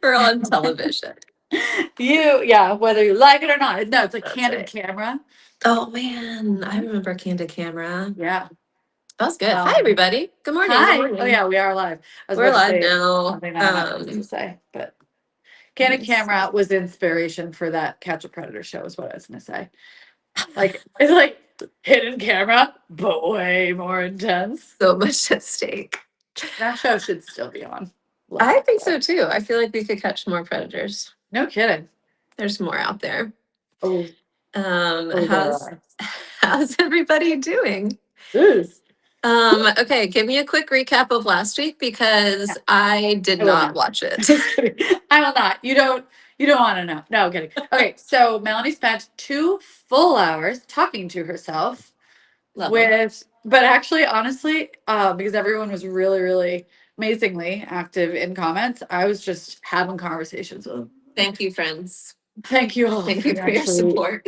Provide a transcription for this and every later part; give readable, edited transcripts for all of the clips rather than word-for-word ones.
We're on television. Whether you like it or not. No, it's like That's candid right. camera. Oh man, I Mhm. remember Candid Camera. Yeah. That was good. Hi Um, everybody. Good morning. Good Hi. Oh morning. yeah, we are live. I was We're about to live say now. something that I'm not supposed to say, but candid Nice. camera was the inspiration for that Catch a Predator show, is what I was gonna say. Like it's like hidden camera, but way more intense. So much at stake. That show should still be on. Love I that think show. so too. I feel like we could catch more predators. No kidding. There's more out there. Oh, there How's are. how's everybody doing? Ooze. Okay, give me a quick recap of last week because I did I will not not. watch it. Just kidding. I will not. You don't want to know. No, I'm kidding. Okay, so Melanie spent 2 full hours talking to herself Lovely. but actually, honestly, because everyone was really, really amazingly active in comments, I was just having conversations with them. Thank you, friends. Thank you all Thank you for for your actually, support.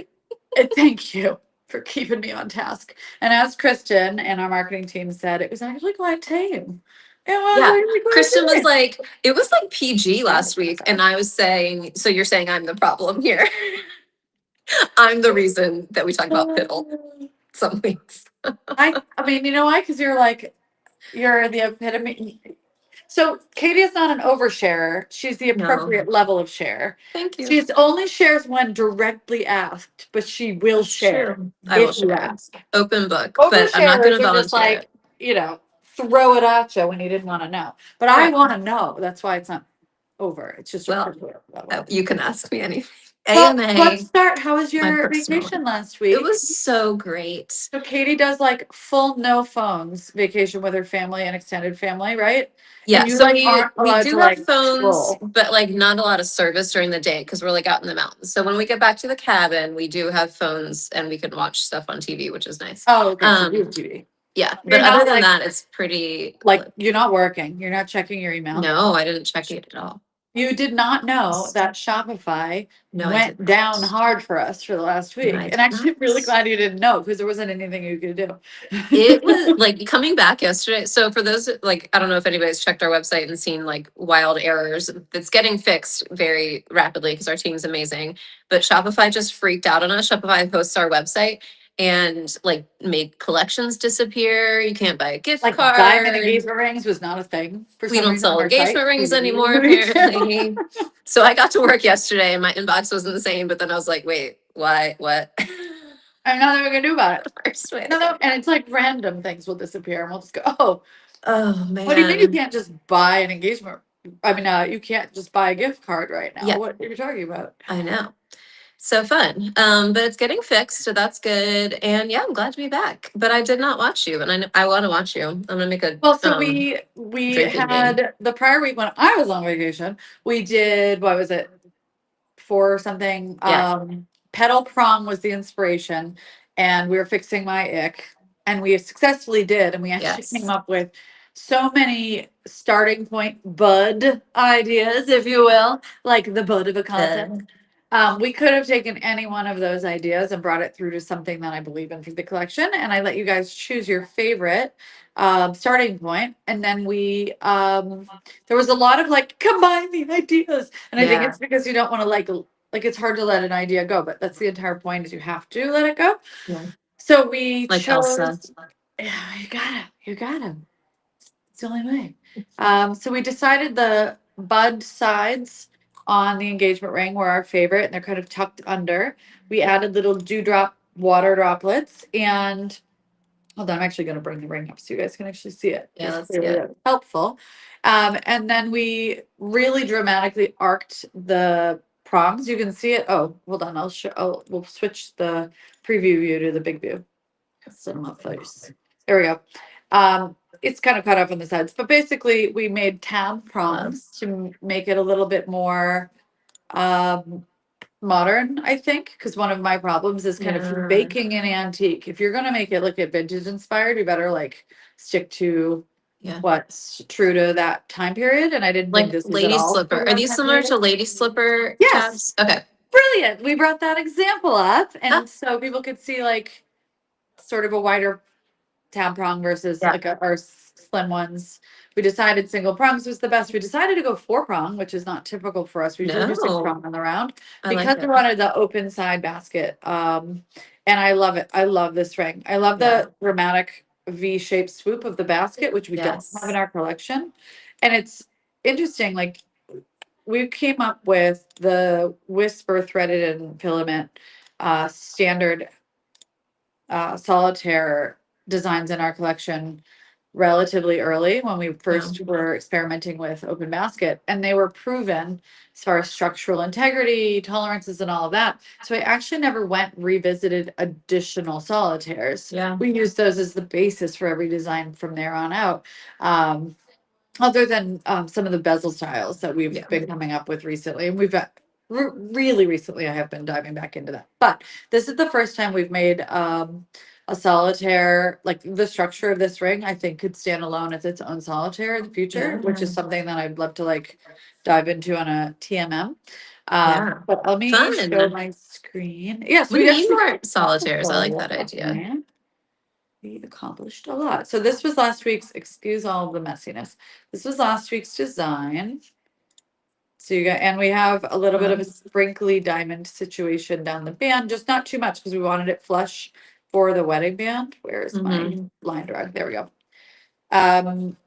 thank you for keeping me on task. And as Kristen and our marketing team said, it was actually quite tame. It was Yeah. actually quite Kristen was tame. like, it was like PG last week. And I was saying, so you're saying I'm the problem here. I'm the reason that we talk about piddle some weeks. I mean, you know why? Because you're the epitome. So Katie is not an oversharer. She's the No. appropriate level of share. Thank you. She's only shares when directly asked, but she will That's share true. I will if you share. ask. Open book, but I'm not going Oversharers to are just volunteer it. like, throw it at you when you didn't want to know. But I Right. want to know. That's why it's not over. It's just Well, appropriate level. you can ask me anything. Well, let's AMA, start. How was my your personal. vacation last It week? was so great. So Katie does like full no phones vacation with her family and extended family, right? Yeah, And you so like we aren't we allowed to do have like phones, scroll. but like not a lot of service during the day because we're like out in the mountains. So when we get back to the cabin, we do have phones and we can watch stuff on TV, which is nice. Oh, okay. So you have TV. Yeah, but You're other not than like that, it's pretty. you're not working. You're not checking your email. No, I didn't check it at all. You did not know that Shopify No, I did went down not. hard for us for the last No, week. I And did actually, I'm really not. glad you didn't know because there wasn't anything you could It do. was like coming back yesterday. So for those like I don't know if anybody's checked our website and seen like wild errors. It's getting fixed very rapidly because our team's amazing. But Shopify just freaked out on us. Shopify hosts our website and like made collections disappear. You can't buy a gift Like diamond card. engagement rings was not a thing for We some don't reason on sell our site. engagement rings anymore, Me too. apparently. So I got to work yesterday and my inbox wasn't the same, but then I was like, wait, why? What? I have nothing we can do about it. Worst way to No, go. no, and it's like random things will disappear, and we'll just go, "Oh, Oh what do you mean you man. can't just buy an engagement? I mean, you can't just buy a gift card right now. Yeah, What are you talking about?" I know. So fun. But it's getting fixed, so that's good. And yeah, I'm glad to be back. But I did not watch you, and I want to watch you. I'm gonna make a Well, so we drinking game. had the prior week when I was on vacation. We did what was it for something? Yeah. Pedal prom was the inspiration, and we were fixing my ick, and we successfully did, and we actually came Yes. up with so many starting point bud ideas, if you will, like the bud of a concept. The We could have taken any one of those ideas and brought it through to something that I believe in for the collection, and I let you guys choose your favorite starting point, and then we there was a lot of like combine the ideas, and I think yeah. it's because you don't want to like it's hard to let an idea go, but that's the entire point is you have to let it go. Yeah. So we Like Elsa. chose. Yeah, you gotta. It's the only way. So we decided the bud sides on the engagement ring were our favorite, and they're kind of tucked under. We added little dewdrop water droplets, and hold on, I'm actually going to bring the ring up so you guys can actually see it. Yeah, Because let's see clearly it. that's helpful. And then we really dramatically arced the prongs. You can see it. Oh, hold on. I'll show. Oh, we'll switch the preview view to the big view. Cinema face. There we go. It's kind of cut off on the sides, but basically we made tab Love. prongs to make it a little bit more um, modern, I think, because one of my problems is kind of Yeah. baking an antique. If you're gonna make it look at vintage inspired, you better like stick to Yeah. what's true to that time period. And I didn't think Like this was at lady all true slipper. to Are that these time similar period. to lady slipper Yes, tabs? Okay. brilliant. We brought that example up, Ah, and so people could see like sort of a wider tab prong versus yeah. like our slim ones We decided single prongs was the best. We decided to go 4-prong, which is not typical for us. We usually do 6-prong No, on the round I like because we it. wanted the open side basket. And I love it. I love this ring. I love Yeah. the dramatic V-shaped swoop of the basket, which we don't have in Yes. our collection. And it's interesting, like we came up with the whisper threaded and filament standard solitaire designs in our collection relatively early when we Yeah. first were experimenting with open basket, and they were proven as far as structural integrity, tolerances, and all of that. So I actually never went and revisited additional solitaires. Yeah. We used those as the basis for every design from there on out. Other than some of the bezel styles that we've Yeah. been coming up with recently, and we've got really recently, I have been diving back into that. But this is the first time we've made a solitaire, like the structure of this ring, I think could stand alone as its own solitaire in the future, which Yeah. is something that I'd love to like dive into on a TMM. Yeah. But let me show Fun. my screen. Yes, We we need actually more solitaires. I like that idea. we accomplished a lot. So this was last week's, excuse all of the messiness. This was last week's design. So you got, and we have a little bit of a sprinkly diamond situation down the band, just not too much because we wanted it flush for the wedding band. Where's my Mm-hmm. line drawing? There we go. Um,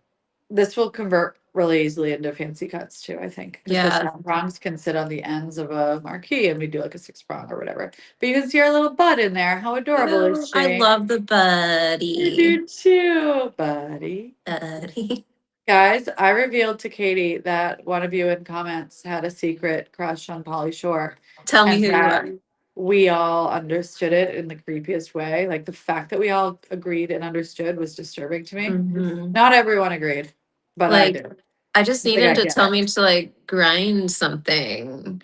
this will convert really easily into fancy cuts too, I think, because the Yeah. 7 prongs can sit on the ends of a marquee and we do like a 6-prong or whatever. But you can see our little bud in there. How adorable Oh, is I she? love the You buddy. do too, buddy. Buddy. Guys, I revealed to Katie that one of you in comments had a secret crush on Polly Shore Tell me and who you that are. we all understood it in the creepiest way. Like the fact that we all agreed and understood was disturbing to me. Hmm. Not everyone agreed, but I Like, did. I just I need think him I to get tell it. me to like grind something.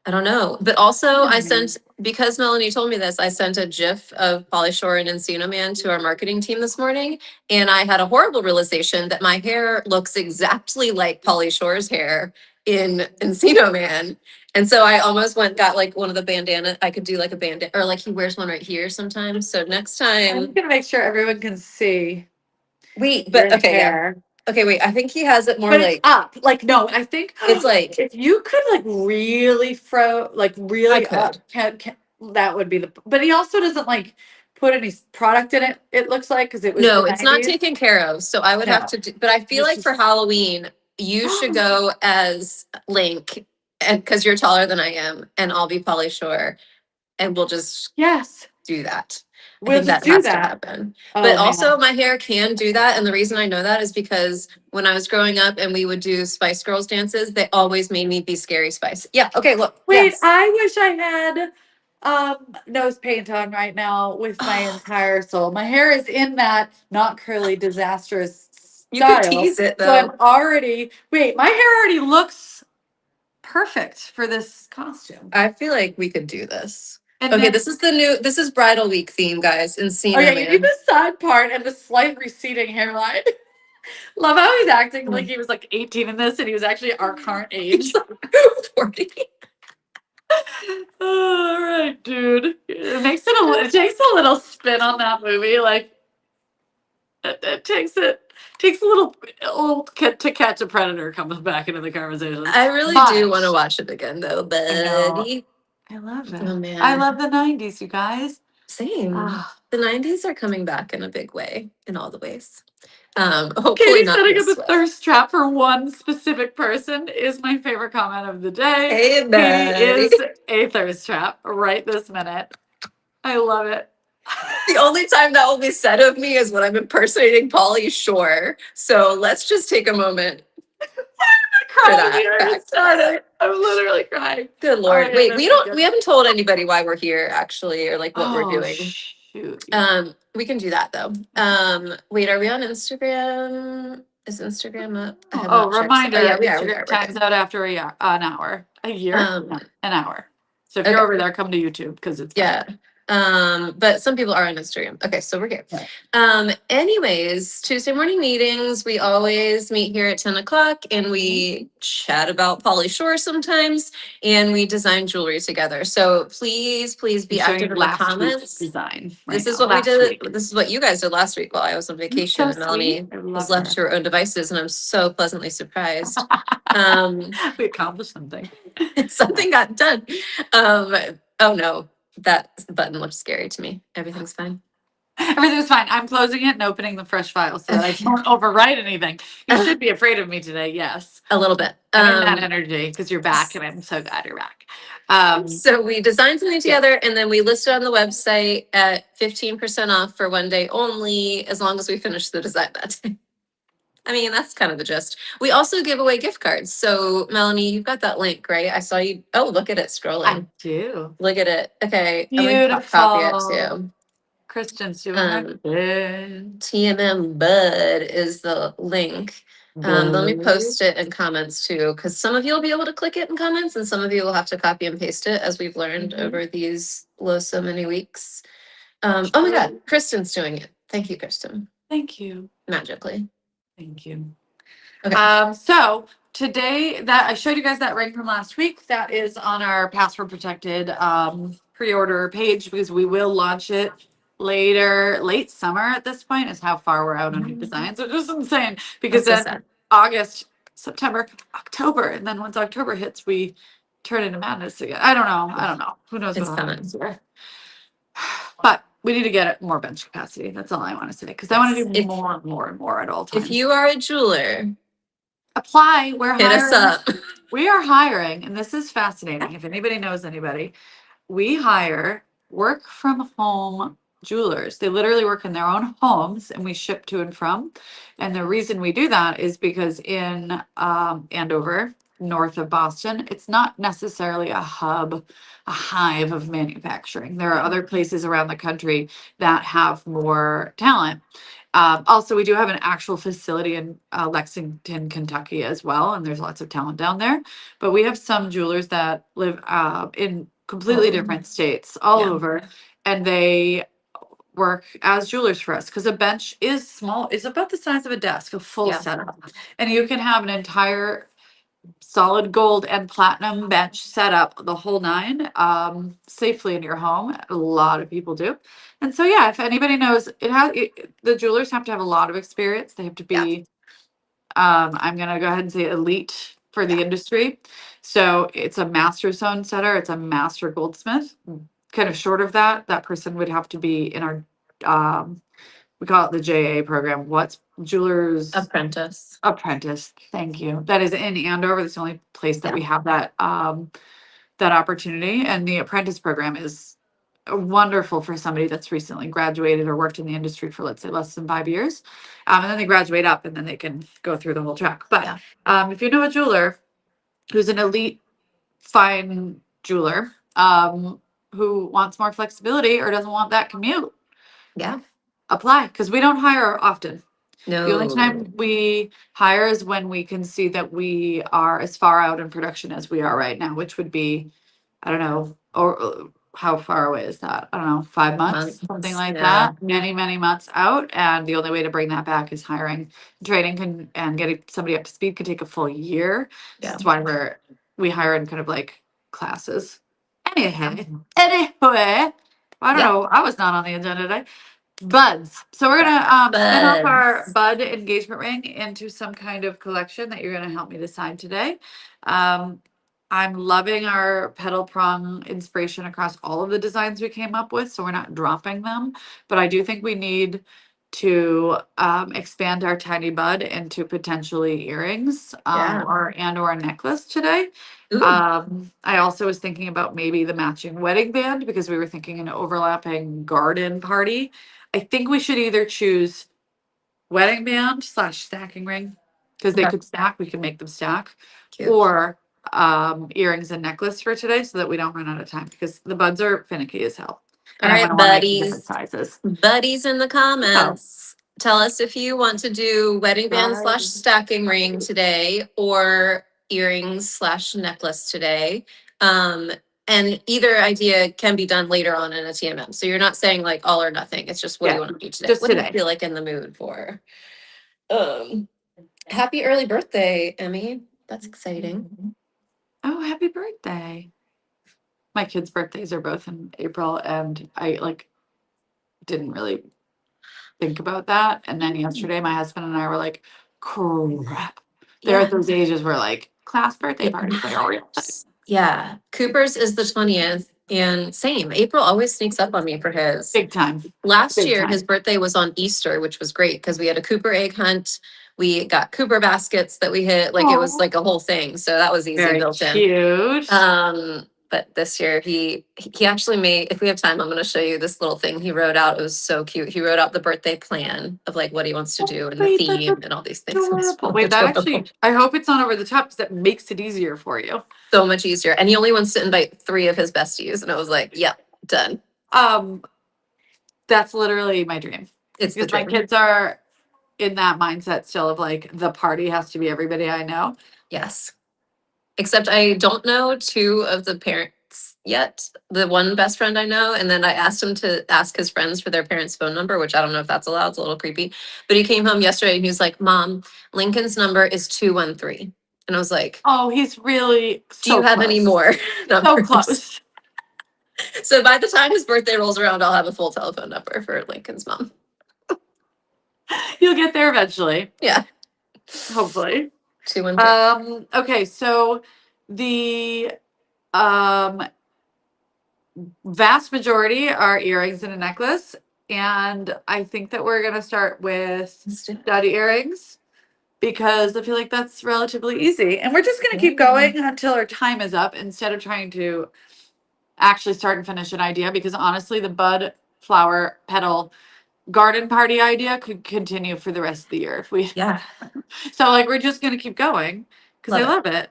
I don't know. But also I sent, because Melanie told me this, I sent a GIF of Polly Shore and Encino Man to our marketing team this morning. And I had a horrible realization that my hair looks exactly like Polly Shore's hair in Encino Man. And so I almost got like one of the bandana. I could do like a bandana, or like he wears one right here sometimes. So next I'm time, just gonna make sure everyone can see wait, but your okay, yeah. hair. Okay, wait. I think he has it more But it's like, up. Like, no, I think it's like, if you could like really like I really up, could. that would be the. But he also doesn't like put any product in it. It looks like because it was the No, it's not 90s. taken care of. So I would have No, to do, but I feel it's like for just Halloween, you should go as Link, and because you're taller than I am, and I'll be Polly Shore, and we'll just yes. do that. I We'll think just that do has to that. happen. But Oh also man. my hair can do that. And the reason I know that is because when I was growing up and we would do Spice Girls dances, they always made me be Scary Spice. Yeah, okay, look. Wait, Yes. I wish I had nose paint on right now with my entire soul. My hair is in that not curly disastrous You could style. tease it So I'm though. already wait, my hair already looks perfect for this costume. I feel like we could do this. And Okay, then this is the new, this is bridal week theme, guys. oh yeah, Encino you need Man. the side part and the slight receding hairline. Love how he's acting like he was like 18 in this and he was actually our current age. 40. All right, dude. It takes a little spin on that movie. Like it takes a little to catch a predator comes back into the conversation. I really do want to But watch it again though, I know buddy. I love it. Oh I man. love the 90s, you guys. Same. Ah. The 90s are coming back in a big way in all the ways. Hopefully Katie not setting up a this way. thirst trap for one specific person is my favorite comment of the day. Hey Katie buddy. is a thirst trap right this minute. I love it. The only time that will be said of me is when I'm impersonating Polly Shore. So let's just take a moment for Crying. We that already fact. About it. started. I'm literally crying. Good All Lord. right, Wait, Hannah, be we good. haven't told anybody why we're here actually, or like what we're Oh doing. shoot. Yeah. We can do that though. Wait, are we on Instagram? Is Instagram up? I have Oh, not checked. Oh yeah, reminder, we are. We Instagram are. We're times good. out after an hour. A year? Um, No, an hour. So if you're okay. over there, come to YouTube because it's Yeah. better. But some people are on Instagram. Okay, so we're good. Right. Anyways, Tuesday morning meetings, we always meet here at 10 o'clock and we chat about Polly Shore sometimes and we design jewelry together. So please be I'm showing active you in the last week's comments. design right This is now. what we Last did. week. This is what you guys did last week while I was on vacation So and Melanie sweet. I was love left her. to her own devices and I'm so pleasantly surprised. Um, We accomplished something. something got done. Oh no, that button looks scary to me. Everything's fine. Everything's fine. I'm closing it and opening the fresh file so that I don't overwrite anything. You should be afraid of me today. Yes. A little bit. I'm in that energy because you're back and I'm so glad you're back. So we designed something together and then we listed on the website at 15% off for one day only, as long as we finish the design that day. I mean, that's kind of the gist. We also give away gift cards. So Melanie, you've got that link, right? I saw you. Oh, look at it I scrolling. do. Look at it. Okay. I'm gonna copy it too. Kristen's doing her good. TMM Bud is the link. Let me post it in comments too, because some of you will be able to click it in comments and some of you will have to copy and paste it as we've learned over these so many weeks. Oh my God, Kristen's doing it. Thank you, Kristen. Thank you. Magically. Thank you. Okay. So today that I showed you guys that ring from last week, that is on our password protected pre-order page because we will launch it late summer at this point is how far we're out on new designs, which is insane because That's so then sad. August, September, October, and then once October hits, we turn into madness again. I don't know. Who knows It's what coming. happens here? But we need to get more bench capacity. That's all I want to say because I want to do more and more and more at all times. If you are a jeweler, apply. We're hit us hiring. up. We are hiring, and this is fascinating. If anybody knows anybody, we hire work from home jewelers. They literally work in their own homes and we ship to and from. And the reason we do that is because in Andover, north of Boston, it's not necessarily a hub, a hive of manufacturing. There are other places around the country that have more talent. Also, we do have an actual facility in Lexington, Kentucky as well, and there's lots of talent down there. But we have some jewelers that live in completely different states all over, and they work as jewelers for us because a bench is small. It's about the size of a desk, a full setup, and you can have an entire solid gold and platinum bench set up the whole nine safely in your home. A lot of people do. And so yeah, if anybody knows the jewelers have to have a lot of experience. They have to be I'm gonna go ahead and say elite for the industry. So it's a master stone setter, it's a master goldsmith. Kind of short of that, that person would have to be in our we call it the JA program. What's jewelers apprentice. Thank you. That is in Andover. That's the only place that we have that that opportunity. And the apprentice program is wonderful for somebody that's recently graduated or worked in the industry for, let's say, less than 5 years. And then they graduate up and then they can go through the whole track. But if you know a jeweler who's an elite, fine jeweler who wants more flexibility or doesn't want that commute, apply because we don't hire often. The only time we hire is when we can see that we are as far out in production as we are right now, which would be, I don't know, or how far away is that? I don't know, 5 months, something like that. Many months out. And the only way to bring that back is hiring. Training and getting somebody up to speed can take a full year. So that's why we hire in kind of like classes. Anyway, I don't know. I was not on the agenda today. Buds. So we're gonna spin off our bud engagement ring into some kind of collection that you're gonna help me decide today. I'm loving our petal prong inspiration across all of the designs we came up with, so we're not dropping them. But I do think we need to expand our tiny bud into potentially earrings or a necklace today. I also was thinking about maybe the matching wedding band because we were thinking an overlapping garden party. I think we should either choose wedding band / stacking ring because they could stack. We could make them stack, or earrings and necklace for today so that we don't run out of time because the buds are finicky as hell. All right, buddies. Buddies in the comments. Tell us if you want to do wedding band / stacking ring today or earrings / necklace today. And either idea can be done later on in a TMM. So you're not saying like all or nothing. It's just what do Yeah, you want to do today? just What do you today. feel like in the mood for? Um, happy early birthday, Emmy. That's exciting. Oh, happy birthday. My kids' birthdays are both in April, and I like didn't really think about that. And then yesterday, my husband and I were like, crap. They're Yeah. at those ages where like class birthday parties are a real thing. Yeah. Cooper's is the 20th. And same. April always sneaks up on me for his. Big time. Last Big year, time. his birthday was on Easter, which was great because we had a Cooper egg hunt. We got Cooper baskets that we hit. Like it was Aw. like a whole thing. So that was easy Very built in. cute. But this year he actually made, if we have time, I'm gonna show you this little thing he wrote out. It was so cute. He wrote out the birthday plan of like what he wants to do and the Wait, that's theme and all these things. It was adorable. so Wait, that adorable. actually, I hope it's not over the top because that makes it easier for you. So much easier. And he only wants to invite 3 of his besties. And I was like, yep, done. Um, that's literally my dream. It's the Because my dream. kids are in that mindset still of like the party has to be everybody I know. Yes. Except I don't know 2 of the parents yet. The one best friend I know, and then I asked him to ask his friends for their parents' phone number, which I don't know if that's allowed. It's a little creepy. But he came home yesterday and he was like, "Mom, Lincoln's number is 213." And I was like, Oh, he's really "Do you so have any close. more So numbers?" close. So by the time his birthday rolls around, I'll have a full telephone number for Lincoln's mom. You'll get there eventually, Yeah. hopefully. 213. Okay, so the um vast majority are earrings and a necklace. And I think that we're gonna start with Let's do it. stud earrings because I feel like that's relatively easy. And we're just gonna keep going until our time is up instead of trying to actually start and finish an idea because honestly, the bud, flower, petal, garden party idea could continue for the rest of the year if we Yeah. so like we're just gonna keep going because I Love it. love it.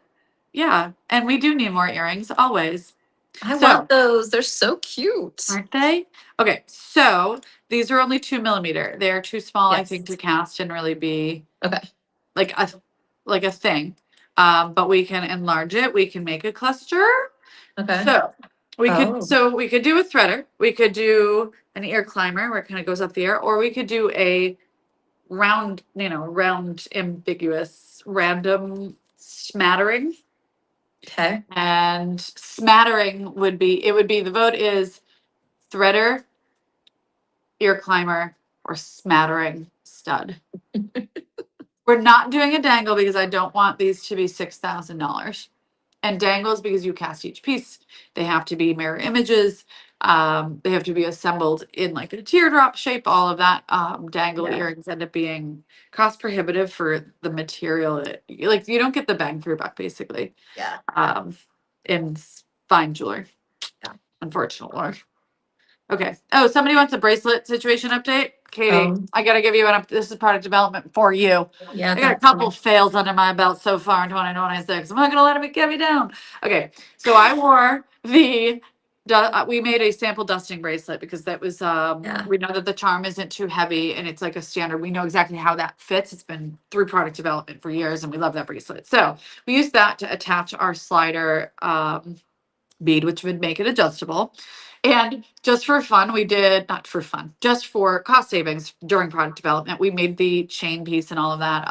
Yeah. And we do need more earrings always. I So want those. They're so cute. aren't they? Okay, so these are only 2 millimeter. They're too small, I think, Yes. to cast and really be Okay. like a thing. But we can enlarge it. We can make a cluster. Okay. So Oh. we could do a threader. We could do an ear climber where it kind of goes up the ear, or we could do a round, round ambiguous random smattering. Okay. And smattering would be the vote is threader, ear climber, or smattering stud. We're not doing a dangle because I don't want these to be $6,000. And dangles because you cast each piece. They have to be mirror images. They have to be assembled in like a teardrop shape. All of that. Dangle Yeah. earrings end up being cost prohibitive for the material. Like you don't get the bang for your buck, basically. Yeah. In fine jewelry. Yeah. Unfortunately. Okay. Oh, somebody wants a bracelet situation update. Katie, I gotta give you this is product development for you. Yeah. I got a couple fails under my belt so far in 2026. I'm not gonna let them get me down. Okay, so I wore we made a sample dusting bracelet because that was Yeah. we know that the charm isn't too heavy and it's like a standard. We know exactly how that fits. It's been through product development for years and we love that bracelet. So we used that to attach our slider bead, which would make it adjustable. And just for fun, we did not for fun, just for cost savings during product development, we made the chain piece and all of that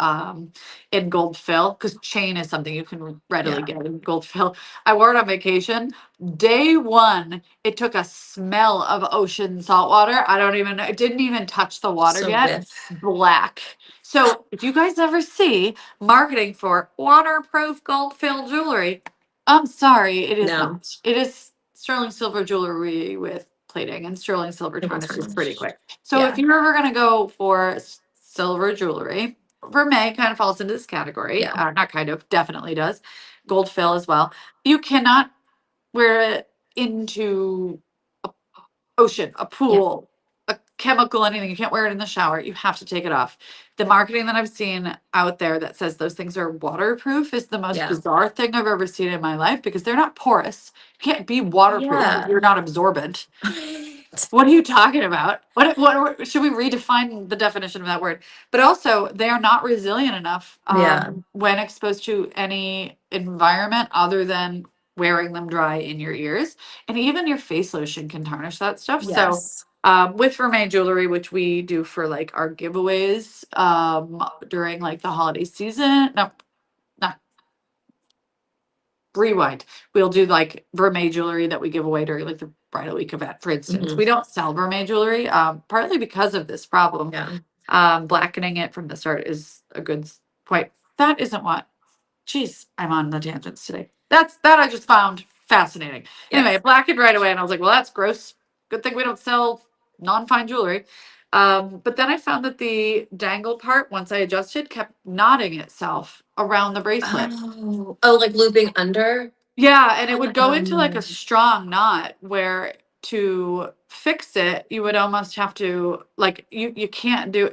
in gold fill because chain is something you can readily Yeah. get in gold fill. I wore it on vacation. Day one, it took a smell of ocean salt water. It didn't even touch the water So yet. with. Black. So if you guys ever see marketing for waterproof gold fill jewelry, I'm sorry, it is No. not. It is sterling silver jewelry with plating, and sterling silver It will tarnishes tarnish. pretty quick. So if Yeah. you're ever gonna go for silver jewelry, vermeil kind of falls into this category. Yeah. Not kind of, definitely does. Gold fill as well. You cannot wear it into a ocean, a pool, a chemical, anything. You can't wear it in the shower. You have to take it off. The marketing that I've seen out there that says those things are waterproof is the most Yeah. bizarre thing I've ever seen in my life because they're not porous. You can't be waterproof if Yeah. you're not absorbent. What are you talking about? What should we redefine the definition of that word? But also, they are not resilient enough Yeah. when exposed to any environment other than wearing them dry in your ears. And even your face lotion can tarnish that stuff. So Yes. with Vermeil jewelry, which we do for like our giveaways during like the holiday season. No, not rewind. We'll do like Vermeil jewelry that we give away during like the bridal week event, for instance. Mhm. We don't sell Vermeil jewelry, partly because of this problem. Yeah. Blackening it from the start is a good point. That isn't what. Jeez, I'm on the tangents today. That I just found fascinating. Anyway, Yes. it blackened right away, and I was like, well, that's gross. Good thing we don't sell non-fine jewelry. But then I found that the dangle part, once I adjusted, kept knotting itself around the bracelet. Oh, like looping under? Yeah, and it would go into like a Um, strong knot where to fix it, you would almost have to like you can't do.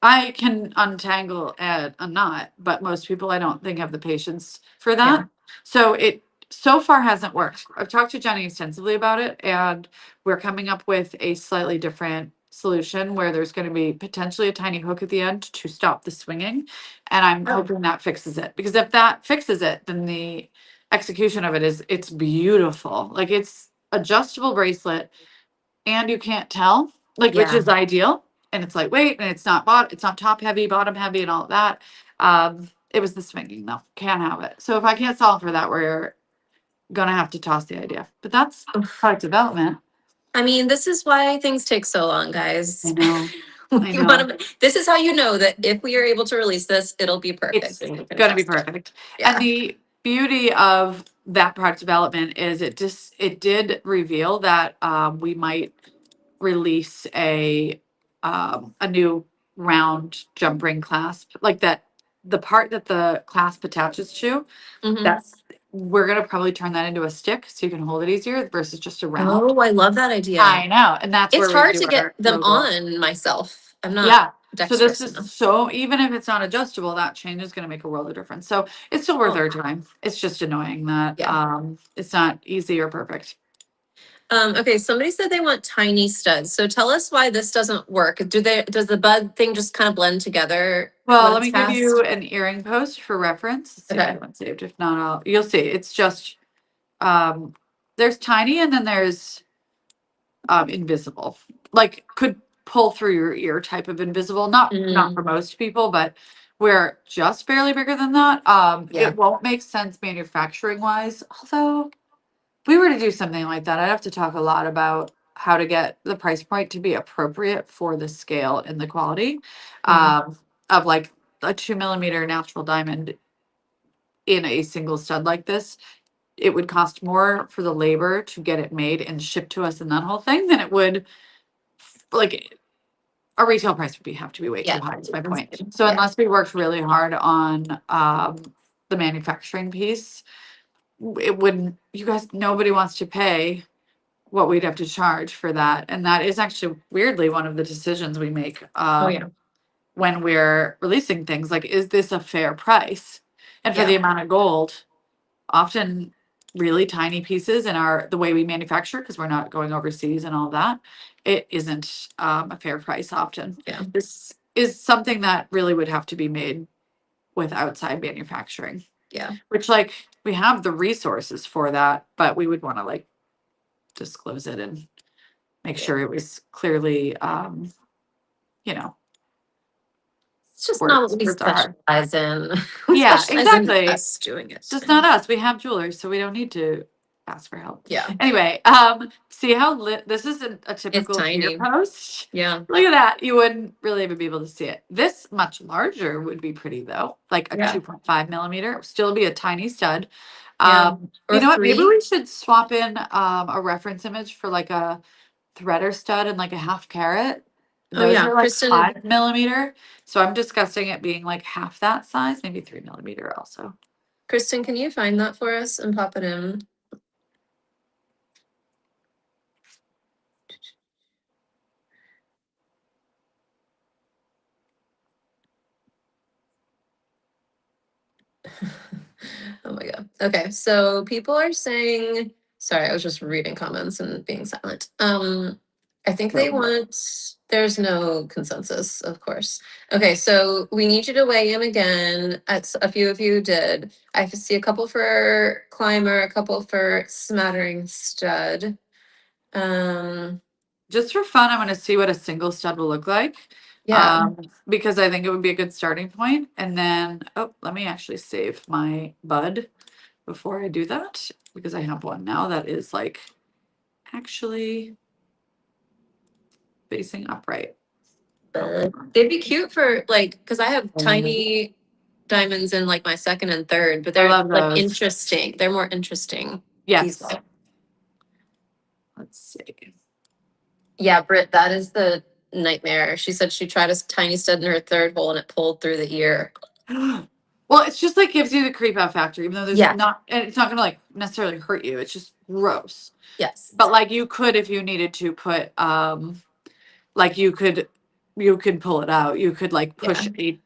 I can untangle a knot, but most people I don't think have the patience for yeah. that. So it so far hasn't worked. I've talked to Jenny extensively about it, and we're coming up with a slightly different solution where there's going to be potentially a tiny hook at the end to stop the swinging. And I'm Oh, hoping that fixes it, because if that fixes it, then the execution of it is it's beautiful. Like it's adjustable bracelet and you can't tell, like, which yeah. is ideal. And it's lightweight and it's not top heavy, bottom heavy, and all of that. It was the swinging though. Can't have it. So if I can't solve for that, we're gonna have to toss the idea. But that's Oof. product development. I mean, this is why things take so long, I guys. know. I We know. want to. This is how you know that if we are able to release this, it'll be perfect It's and you can gonna be trust it. perfect. And Yeah. the beauty of that product development is it did reveal that we might release a new round jump ring clasp, like that the part that the clasp attaches to, Hmm. that's we're gonna probably turn that into a stick so you can hold it easier versus just a round. Oh, I love that idea. I know, and that's It's where we hard do to get our them logo. on myself. I'm not Yeah. So this dexterous is enough. so even if it's not adjustable, that change is gonna make a world of difference. So it's still worth Oh, our time. It's just annoying that yeah. it's not easy or perfect. Okay, somebody said they want tiny studs. So tell us why this doesn't work. Does the bud thing just kind of blend together Well, when let it's me give you cast? an earring post for reference. Let's see if I Okay. have one saved. If not, you'll see. It's just um there's tiny and then there's invisible. Like could pull through your ear type of invisible. Not Mm, for most people, but we're just barely bigger than that. yeah. It won't make sense manufacturing wise. Although if we were to do something like that, I'd have to talk a lot about how to get the price point to be appropriate for the scale and the quality Mhm. of like a 2 millimeter natural diamond in a single stud like this. It would cost more for the labor to get it made and shipped to us and that whole thing than it would like a retail price would have to be way too Yeah. high, is my That's point. good. So Yeah. unless we worked really hard on the manufacturing piece, it wouldn't, you guys, nobody wants to pay what we'd have to charge for that. And that is actually weirdly one of the decisions we make Oh yeah. when we're releasing things. Like, is this a fair price? And for the Yeah. amount of gold, often really tiny pieces in our the way we manufacture, because we're not going overseas and all that, it isn't a fair price often. Yeah. This is something that really would have to be made with outside manufacturing, Yeah. which like we have the resources for that, but we would want to like disclose it and make Yeah. sure it was clearly, you know, It's just not what we words are hard. specialize in. We Yeah, specialize in exactly. us doing It's it. just not us. We have jewelers, so we don't need to ask for help. Yeah. Anyway, see how this isn't a It's typical ear tiny. post. Yeah. Look at that. You wouldn't really even be able to see it. This much larger would be pretty though, like a Yeah. 2.5 millimeter. It would still be a tiny stud. Yeah. You Or know what? Maybe three. we should swap in a reference image for like a threader stud and like a half carat. Oh Those yeah. are like Kristen, 5 millimeter. So I'm discussing it being like half that size, maybe 3 millimeter also. Kristen, can you find that for us and pop it in? Oh my God. Okay. So people are saying, sorry, I was just reading comments and being silent. I think they So want There's no consensus, of course. Okay, so we need you to weigh in again. A few of you did. I see a couple for climber, a couple for smattering stud. Just for fun, I'm going to see what a single stud will look like. Yeah. Because I think it would be a good starting point. And then, oh, let me actually save my bud before I do that, because I have one now that is like actually facing upright. They'd be cute for like, because I have tiny diamonds in like my second and third, but I they're love like those. interesting. They're more interesting. Yes. These- Let's see. Yeah, Britt, that is the nightmare. She said she tried a tiny stud in her third hole and it pulled through the ear. Well, it's just like gives you the creep out factor, even though there's Yeah. not, and it's not gonna like necessarily hurt you. It's just gross. Yes. But like you could, if you needed to put, like you could pull it out. You could like push a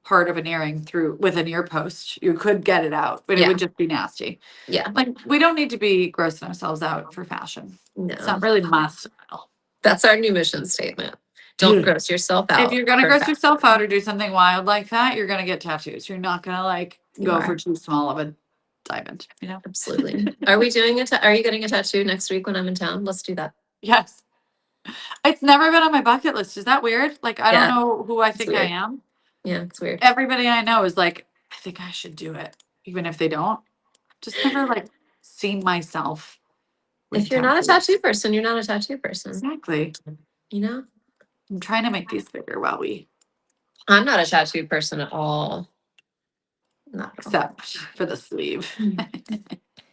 part of an earring through with an ear post. You could get it out, but it Yeah. would just be nasty. Yeah. Like we don't need to be grossing ourselves out for fashion. It's No. not really my style. That's our new mission statement. Don't gross yourself out. If you're gonna for gross fashion. yourself out or do something wild like that, you're gonna get tattoos. You're not gonna like You go are. for too small of a diamond, you know? Absolutely. Are we doing are you getting a tattoo next week when I'm in town? Let's do that. Yes. It's never been on my bucket list. Is that weird? Like I don't Yeah, know who I it's think I weird. am. Yeah, it's weird. Everybody I know is like, I think I should do it, even if they don't. Just never like seen myself with If you're not a tattoos. tattoo person, you're not a tattoo person. Exactly. You know? I'm trying to make these bigger while we I'm not a tattoo person at all. Not at all. except for the sleeve.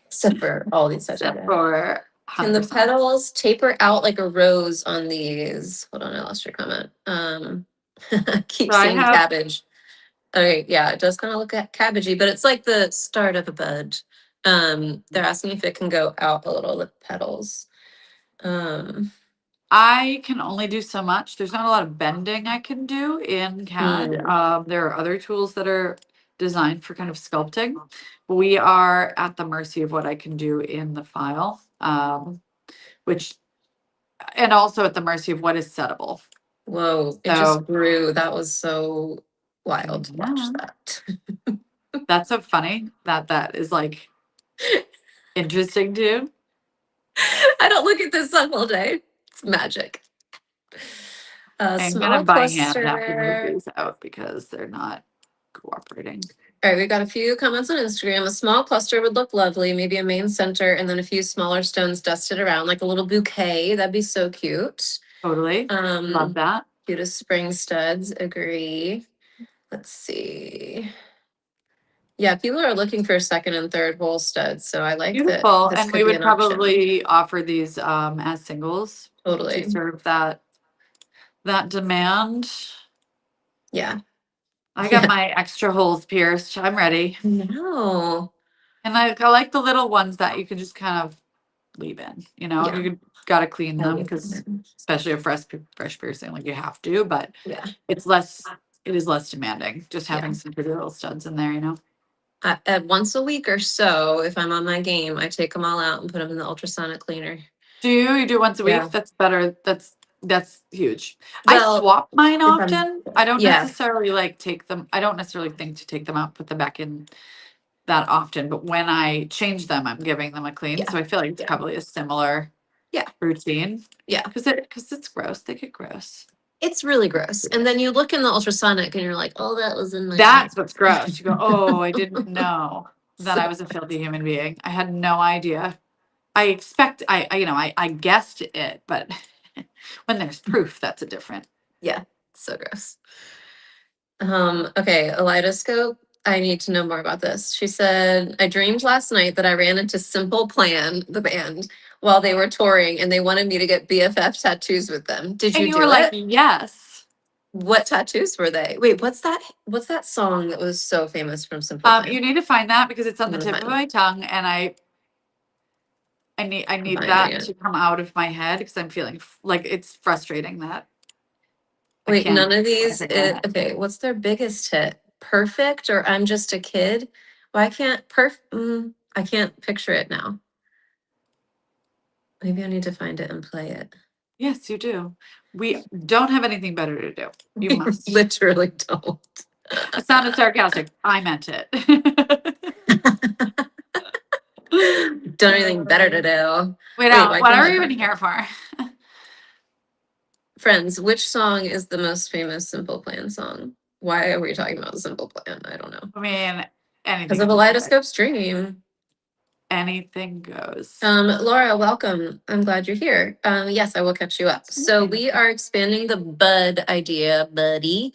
Except for all these tattoos. Except for Can the 100%. petals taper out like a rose on these? Hold on, I lost your comment. Keep So I seeing have cabbage. Okay, yeah, it does kind of look cabbagey, but it's like the start of a bud. They're asking if it can go out a little, the petals. I can only do so much. There's not a lot of bending I can do in CAD. There are other tools that are designed for kind of sculpting. We are at the mercy of what I can do in the file, which, and also at the mercy of what is settable. Whoa, it So- just grew. That was so wild to watch Yeah. that. That's so funny that is like interesting too. I don't look at this stuff all day. It's magic. I'm Small gonna by hand have to move cluster. these out because they're not cooperating. All right, we got a few comments on Instagram. A small cluster would look lovely, maybe a main center, and then a few smaller stones dusted around, like a little bouquet. That'd be so cute. Totally. Love that. Cutest spring studs, agree. Let's see. Yeah, people are looking for second and third hole studs, so I like that. Beautiful. This And could we be would an option. probably offer these as singles Totally. to serve that demand. Yeah. I got my extra holes pierced. I'm ready. No. And I like the little ones that you can just kind of leave in, you know, Yeah. you gotta clean I them like because that. especially a fresh piercing, like you have to, but Yeah. it is less demanding just having some pretty little studs in there, you know. Once a week or so, if I'm on my game, I take them all out and put them in the ultrasonic cleaner. Do you do once a Yeah. week? That's better. That's huge. Well, I swap mine if I'm- often. I don't Yeah. necessarily like take them. I don't necessarily think to take them out, put them back in that often. But when I change them, I'm giving them a clean. Yeah. So I feel like it's Yeah. probably a similar routine. Yeah. Because it's gross. They get gross. It's really gross. And then you look in the ultrasonic and you're like, oh, that was in my. That's what's gross. You go, oh, I didn't know that I was a filthy human being. I had no idea. I guessed it, but when there's proof, that's a different. Yeah, so gross. Okay, Elidoscope. I need to know more about this. She said, I dreamed last night that I ran into Simple Plan, the band, while they were touring and they wanted me to get BFF tattoos with them. Did you And you do were it? like, yes. What tattoos were they? Wait, what's that song that was so famous from Simple Plan? You need to find that because it's on I'm the gonna tip of find my tongue, and I need finding that it. to come out of my head because I'm feeling like it's frustrating that. I Wait, can't none of these. think of it. Okay, what's their biggest hit? Perfect or I'm just a kid? Why can't I can't picture it now. Maybe I need to find it and play it. Yes, you do. We don't have anything better to do. You We must. literally don't. It sounded sarcastic. I meant it. Done anything better to do. Wait Wait, out. why What can't are I we even find it? here for? Friends, which song is the most famous Simple Plan song? Why are we talking about Simple Plan? I don't know. I mean, Because anything of a goes. Right? Kaleidoscope stream. Anything goes. Laura, welcome. I'm glad you're here. Yes, I will catch you up. So we are expanding the bud idea, buddy.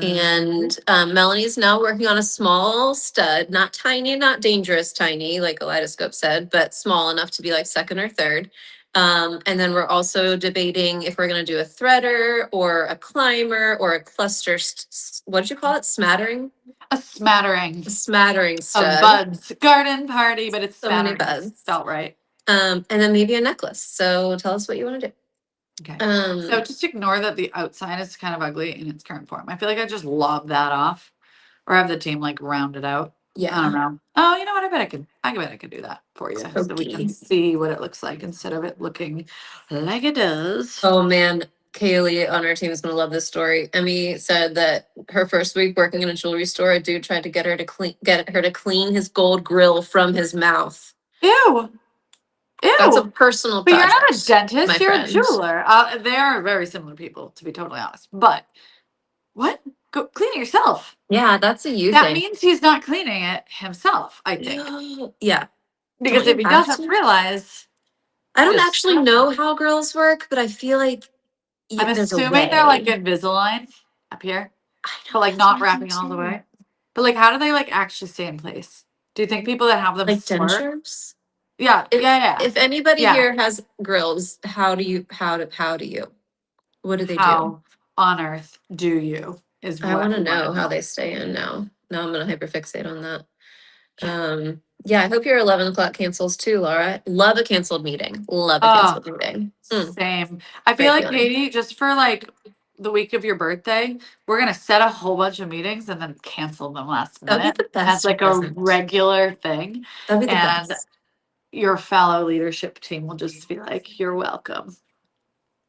And Melanie's now working on a small stud, not tiny, not dangerous tiny, like Kaleidoscope said, but small enough to be like second or third. And then we're also debating if we're going to do a threader or a climber or a cluster. What did you call it? Smattering? A smattering A smattering of stud. buds. Garden party, but it's So many smattering. buds. Felt right. And then maybe a necklace. So tell us what you want to do. Okay. So just ignore that the outside is kind of ugly in its current form. I feel like I just lob that off or have the team like round it out. I don't Yeah. know. Oh, you know what? I bet I could do that for you so we can Okay. see what it looks like instead of it looking like it does. Oh man, Kaylee on our team is gonna love this story. Emmy said that her first week working in a jewelry store, a dude tried to get her to clean his gold grill from his mouth. Ew. That's a Ew. personal But you're not a project, dentist, my you're a friend. jeweler. They are very similar people, to be totally honest. But what? Go clean it yourself. Yeah, that's a you That thing. means he's not cleaning it himself, I think. Yeah. Because Don't if you he have doesn't to? realize, I that don't is actually know how grills work, but I feel like I'm there's a assuming they're like way. Invisalign up here, I know, but like that's what not I think wrapping all the too. way. But like, how do they like actually stay in place? Do you think people that have them Like slur? dentures. Yeah, If yeah, yeah, if anybody yeah. here has grills, how do you? What do they do? How on earth do you? Is I what want to we want to know how know. they stay in now. Now I'm gonna hyperfixate on that. Yeah, I hope your 11 o'clock cancels too, Laura. Love a canceled meeting. Love a Oh, canceled meeting. same. I feel Great like feeling. Katie, just for like the week of your birthday, we're gonna set a whole bunch of meetings and then cancel them last That would be minute the as best like a present. regular thing. That'd be the And best. your fellow leadership team will just be like, "You're welcome."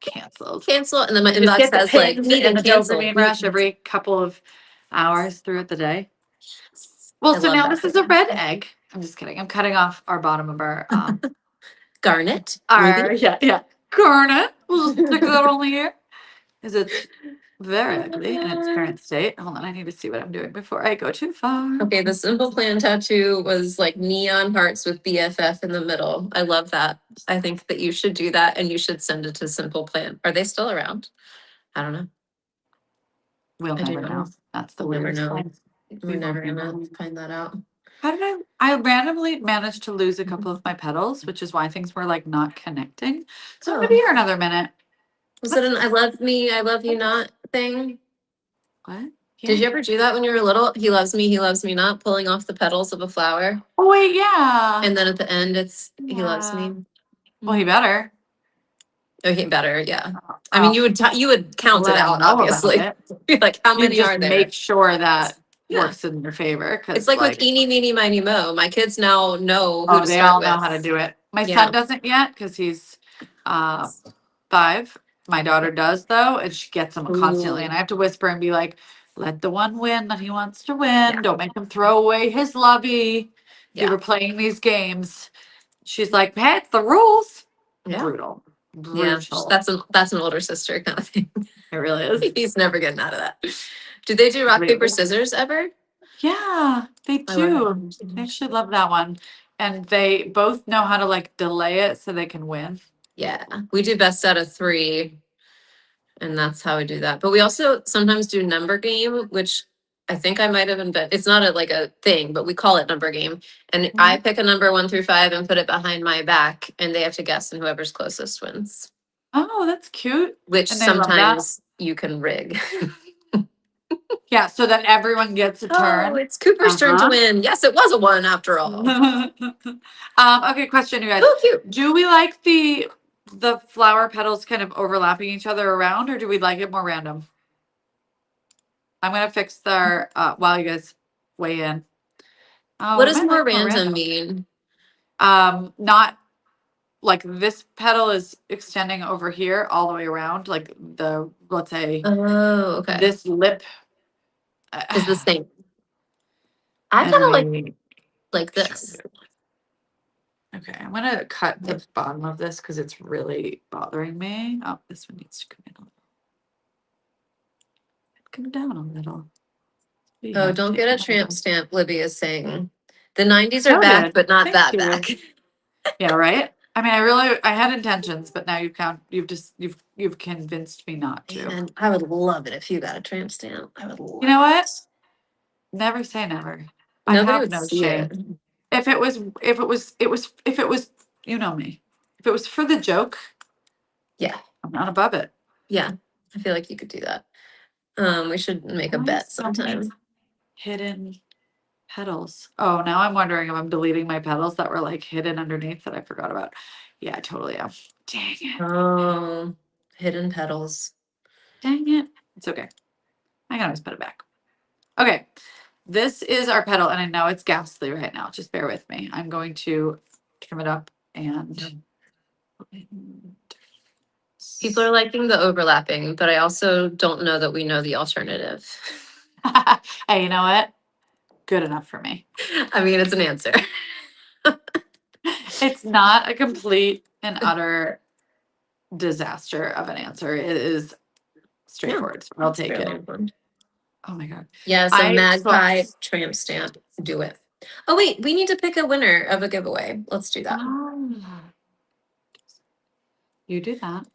Canceled. Cancel, and then my You just inbox get the has like pings and meeting the canceled. dopamine Meeting rush canceled. every couple of hours throughout the day. Well, I so love now that this for is a them. red egg. I'm just kidding. I'm cutting off our bottom of Garnet, our ruby. yeah garnet. We'll just stick that only here because it's very ugly in its current state. Hold on, I need to see what I'm doing before I go too far. Okay, the simple plan tattoo was like neon hearts with BFF in the middle. I love that. I think that you should do that and you should send it to Simple Plan. Are they still around? I don't know. We'll I do never not know. know. That's the We'll never weirdest know. thing. We're We will never never gonna know. find that out. How did I randomly managed to lose a couple of my petals, which is why things were like not connecting. So I'm gonna be Oh, here another minute. was it What's an I love me, I love you not thing? what? Did Yeah. you ever do that when you were little? He loves me not, pulling off the petals of a flower. Oh wait, yeah. And then at the end, it's he loves Yeah. me. Well, he better. Okay, better, yeah. I mean, Oh, you would count it let him out, know about obviously. it. Be like, how You many just are there? make sure that Yeah. works in your favor It's because like with like eeny, meeny, miny, mo. My kids now know who oh, to they start all know how to with. do it. My Yeah. son doesn't yet because he's uh 5. My daughter does though, and she gets them constantly. And I Ooh. have to whisper and be like, let the one win that he wants to Yeah. win. Don't make him throw away his lovey. If you Yeah. were playing these games. She's like, hey, it's the rules. Yeah. Brutal. Yeah. Brutal. That's an older sister kind of thing. It really is. He's never getting out of that. Do they do rock, paper, Really. scissors ever? Yeah, they I love do. I it. actually love that one. And they both know how to like delay it so they can win. Yeah. We do best out of three. And that's how we do that. But we also sometimes do number game, which I think I might have invented. It's not like a thing, but we call it number game. And I Mhm. pick a number 1 through 5 and put it behind my back, and they have to guess, and whoever's closest wins. Oh, that's cute. Which And they love that. sometimes you can rig. Yeah, so that everyone gets a Oh, turn. it's Cooper's turn to Uh-huh. win. Yes, it was a 1 after all. Okay, question, you guys. Oh, cute. Do we like the flower petals kind of overlapping each other around, or do we like it more random? I'm gonna fix their while you guys weigh in. Oh, What we does might like more more random random. mean? Not like this petal is extending over here all the way around, like the, let's say Oh, okay. this lip. Is the same. I And kind of we like this. Okay, I'm gonna cut the bottom of this because it's really bothering me. Oh, this one needs to come in a little. Come down a little. We Oh, have don't to get a add tramp on. stamp, Libby is saying. The 90s are back, Noted. but not Thank that you. back. Yeah, right. I mean, I had intentions, but now you've convinced me not to. And I would love it if you got a tramp stamp. I would love You know what? it. Never say never. I Nobody have would no see shame. it. If it was, you know me. If it was for the joke, Yeah. I'm not above it. Yeah. I feel like you could do that. We should make a Why bet so many sometime. hidden petals? Oh, now I'm wondering if I'm deleting my petals that were like hidden underneath that I forgot about. Yeah, I totally am. Dang it. Oh, hidden petals. Dang it. It's okay. I can always put it back. Okay. This is our petal, and I know it's ghastly right now. Just bear with me. I'm going to trim it up and People are liking the overlapping, but I also don't know that we know the alternative. hey, you know what? Good enough for me. I mean, it's an answer. It's not a complete and utter disaster of an answer. It is straightforward. So I'll It's take fairly it. important. Oh my god. Yeah, so I magpie swept. tramp stamp, do it. Oh wait, we need to pick a winner of a giveaway. Let's do that. Ah. You do that.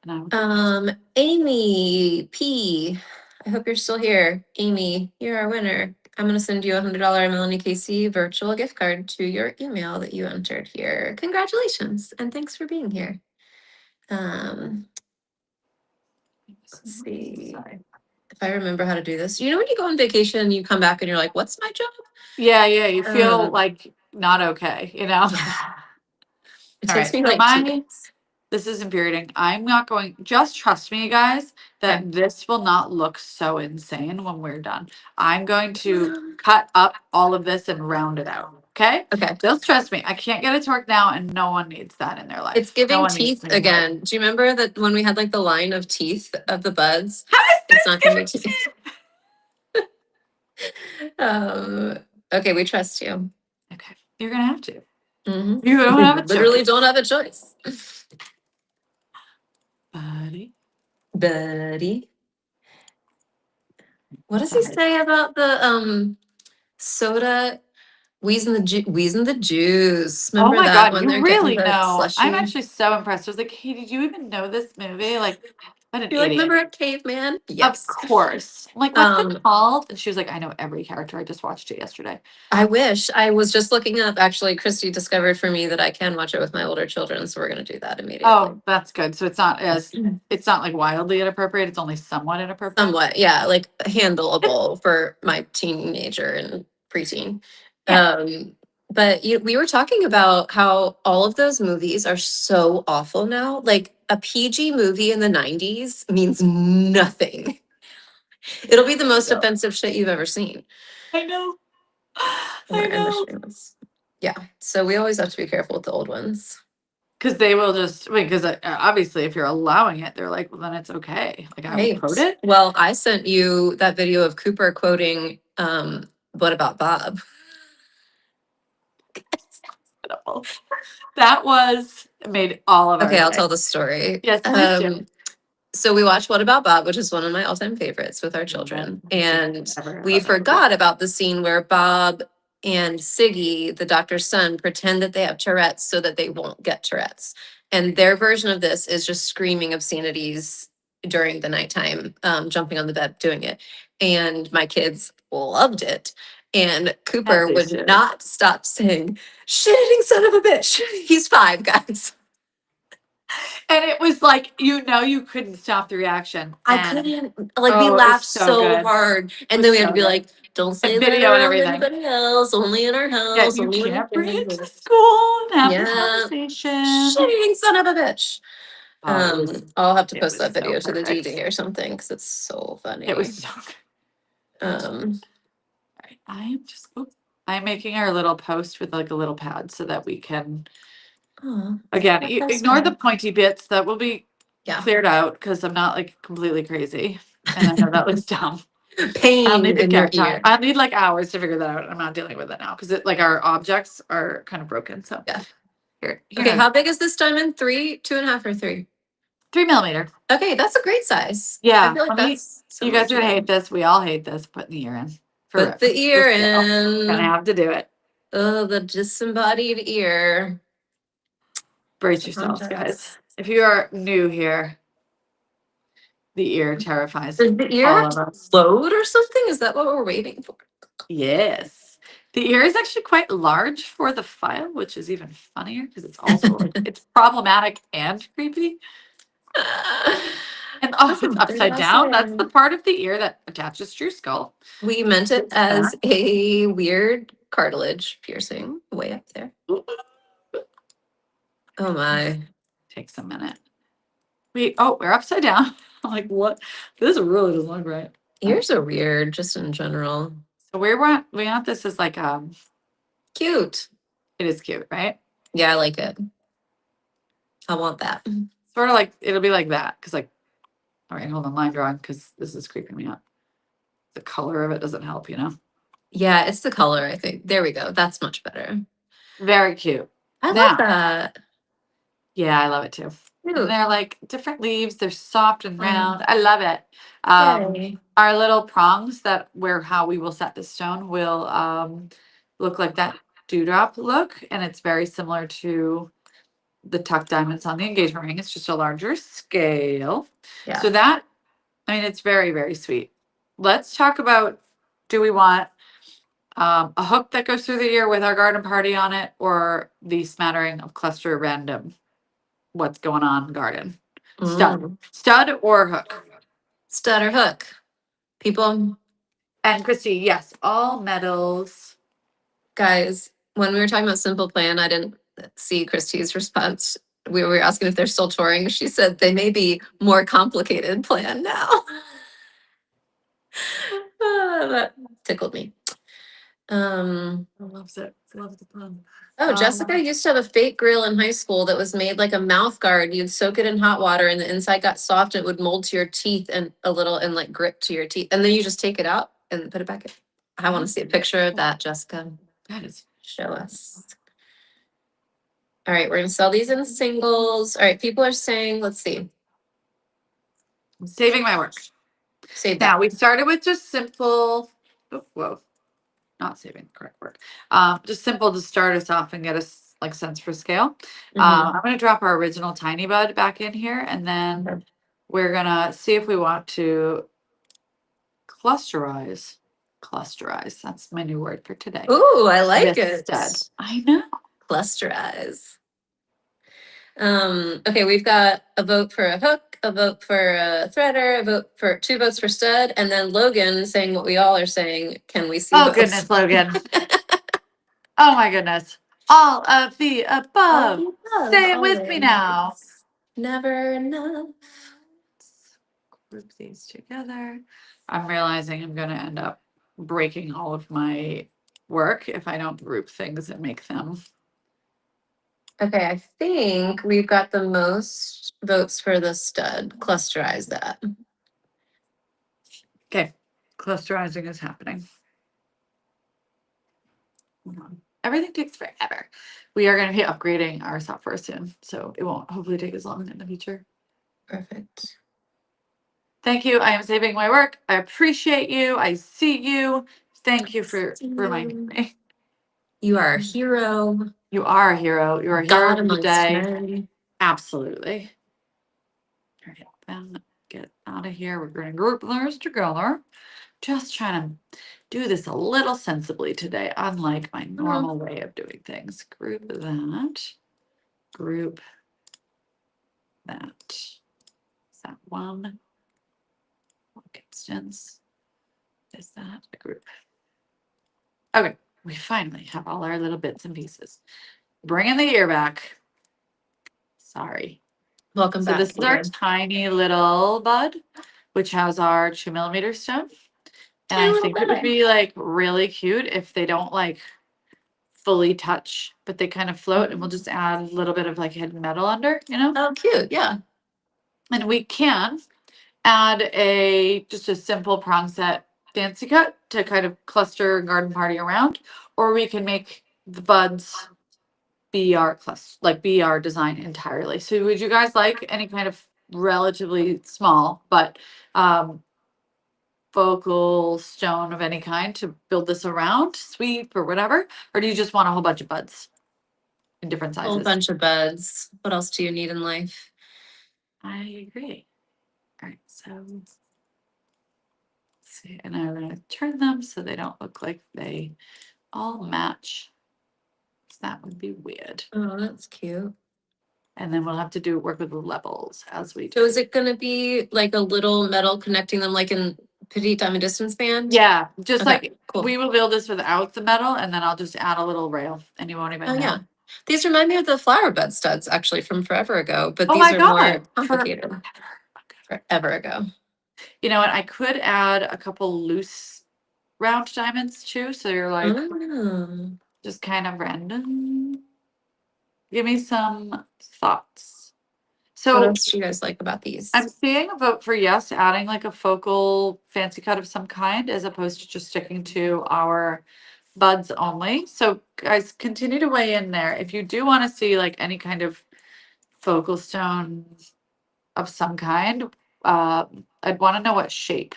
And I will do that. Amy P. I hope you're still here. Amy, you're our winner. I'm gonna send you a $100 Melanie Casey virtual gift card to your email that you entered here. Congratulations and thanks for being here. Let's see Sorry. if I remember how to do this. You know when you go on vacation, you come back and you're like, "What's my job?" Yeah, you feel Um, like not okay, you know? yeah, it All takes right. me So like 2 my days. this is infuriating. I'm not going, just trust me, guys, Okay. that this will not look so insane when we're done. I'm going to cut up all of this and round it out. Okay? Okay. Just trust me. I can't get it to work now, and no one needs that in their life. It's giving No one needs teeth to be like, again. Do you remember that when we had like the line of teeth of the buds? how is It's this not giving teeth. Um, okay, we trust you. Okay. You're gonna have to. Mhm. You don't have a Literally choice. don't have a choice. Buddy. Buddy. What does he Sorry. say about the soda? Wheezing the juice. Oh Remember my that god, when you they're getting really the know. I'm slushy? actually so impressed. I was like, hey, did you even know this movie? Like, what an You're like, idiot. remember a caveman? Of Yes. course. I'm like, what's it Um, called? And she was like, I know every character. I just watched it yesterday. I wish. I was just looking up, actually, Christy discovered for me that I can watch it with my older children, so we're gonna do that immediately. Oh, that's good. So it's not like wildly inappropriate. It's only somewhat inappropriate. Somewhat, yeah, like handleable for my teenager and preteen. Yeah. But we were talking about how all of those movies are so awful now. Like a PG movie in the 90s means nothing. It'll be the most So, offensive shit you've ever seen. I know. Or I in the know. streams. Yeah. So we always have to be careful with the old ones. Because they will just, wait, because obviously if you're allowing it, they're like, well, then it's okay. Like, I will Right. quote it. Well, I sent you that video of Cooper quoting What About Bob? That was made all of our Okay, I'll day. tell the story. Yes, please do. So we watched What About Bob, which is one of my all-time favorites with our Love it. children. And Ever we love it. forgot about the scene where Bob and Siggy, the doctor's son, pretend that they have Tourette's so that they won't get Tourette's. And their version of this is just screaming obscenities during the nighttime, jumping on the bed, doing it. And my kids loved it. And Cooper As they would should. not stop saying, "Shitting son of a bitch." He's 5, guys. And it was like, you couldn't stop the reaction. I And couldn't, like, we oh, it was laughed so so good. hard. It And was then we had to so be good. like, don't say And that video and around everything. anybody else, only in our Yeah, house, you only when can't you're bring it to kids. school and have this Yeah. conversation. Shitting son of a bitch. Oh, I'll have to it post was that so video to the perfect. GD or something because it's so funny. It was so good. Um, All right, I'm making our little post with like a little pad so that we can Oh, Again, that's ignore the fine. pointy bits. That will be Yeah. cleared out because I'm not like completely crazy. And I know that looks dumb. I'll Pain need to in your get time. ear. I'll need like hours to figure that out. I'm not dealing with it now because it like our objects are kind of broken. So Yeah. here, Okay, here, how big is this diamond? 3, 2.5, or 3? 3 millimeter. Okay, that's a great size. I Yeah, feel like you that's similar guys are to gonna you. hate this. We all hate this. Putting the ear in for Put the the ear scale. Gonna in. have to do it. Oh, the disembodied ear. Brace The yourselves, contest. guys. If you are new here, the ear terrifies Does the ear all have of to us. load or something? Is that what we're waiting for? Yes. The ear is actually quite large for the file, which is even funnier because it's also like it's problematic and creepy. And oh, it's They upside lost down. That's the it. part of the ear that attaches to your skull. We meant it It's as that. a weird cartilage piercing way up there. Oh my. Takes a minute. Wait, oh, we're upside down. I'm like, what? This really doesn't look right. Ears are weird, just in general. So we want this as like Cute. it is cute, right? Yeah, I like it. I want that. Sort of like it'll be like that because like, all right, hold on, line drawing because this is creeping me out. The color of it doesn't help, you know. Yeah, it's the color, I think. There we go. That's much better. Very cute. I love Now, that. yeah, I love it too. And Cute. they're like different leaves. They're soft and round. Um, I love it. Yay. Our little prongs that where how we will set the stone will look like that dewdrop look, and it's very similar to the tuck diamonds on the engagement ring. It's just a larger scale. Yeah. So that, I mean, it's very, very sweet. Let's talk about, do we want a hook that goes through the ear with our garden party on it, or the smattering of cluster random what's going on garden? Mm. Stud or hook? Stud or hook. People, And Christy, yes, all metals. guys, when we were talking about Simple Plan, I didn't see Christie's response. We were asking if they're still touring. She said they may be more complicated plan now. That tickled me. Loves it. Loves the plum. Oh, Jessica used to have a fake grill in high school that was made like a mouth guard. You'd soak it in hot water and the inside got soft and it would mold to your teeth and a little and like grip to your teeth. And then you just take it out and put it back in. I want to see a picture of that, Jessica. That is Show us. All right, we're gonna sell these in singles. All right, people are saying, let's see. I'm saving my work. Save Now that. we started with just simple. Oh, whoa, not saving the correct word. Just simple to start us off and get us like sense for scale. Mhm. I'm gonna drop our original tiny bud back in here, and then Okay. we're gonna see if we want to clusterize. Clusterize. That's my new word for today. Ooh, I like This it. stud. I know. Clusterize. Okay, we've got a vote for a hook, a vote for a threader, a vote for 2 votes for stud, and then Logan saying what we all are saying. Can we see Oh votes? goodness, Logan. Oh my goodness. All of the All above. the above, Say it with me now. always. Never enough. Let's group these together. I'm realizing I'm going to end up breaking all of my work if I don't group things and make them. Okay, I think we've got the most votes for the stud. Clusterize that. Okay, clusterizing is happening. Hold on. Everything takes forever. We are going to be upgrading our software soon, so it won't hopefully take as long in the future. Perfect. Thank you. I am saving my work. I appreciate you. I see you. Thank you for reminding me. You are a hero. You are a hero. You're a hero God of the amongst day. men. Absolutely. All right, then get out of here. We're going to group those together. Just trying to do this a little sensibly today, unlike my normal way of doing things. Group that. Group that. Is that one? Instance. Is that a group? Okay, we finally have all our little bits and pieces. Bringing the ear back. Sorry. Welcome So back. this is our tiny little bud, which has our 2 millimeter stone. And Tiny I little think it would bud. be like really cute if they don't like fully touch, but they kind of float, and we'll just add a little bit of like hidden metal under, you know? Oh, cute. Yeah. And we can add just a simple prong set fancy cut to kind of cluster garden party around, or we can make the buds be our be our design entirely. So would you guys like any kind of relatively small but focal stone of any kind to build this around, sweep or whatever? Or do you just want a whole bunch of buds in different A whole sizes? bunch of buds. What else do you need in life? I agree. All right, so let's see, and I'm gonna turn them so they don't look like they all match. 'Cause that would be weird. Oh, that's cute. And then we'll have to work with the levels as we So do. is it gonna be like a little metal connecting them like in Petite Diamond Distance Band? Yeah, just Okay, like cool. we will build this without the metal, and then I'll just add a little rail, and you won't even Oh, know. yeah. These remind me of the flower bud studs actually from forever ago, but Oh these my are more God, complicated. forever. Forever ago. You know what? I could add a couple loose round diamonds too, so you're like Mm. just kind of random. Give me some thoughts. What So else do you guys like about these? I'm seeing a vote for yes, adding like a focal fancy cut of some kind as opposed to just sticking to our buds only. So guys, continue to weigh in there. If you do want to see like any kind of focal stone of some kind, I'd want to know what shape.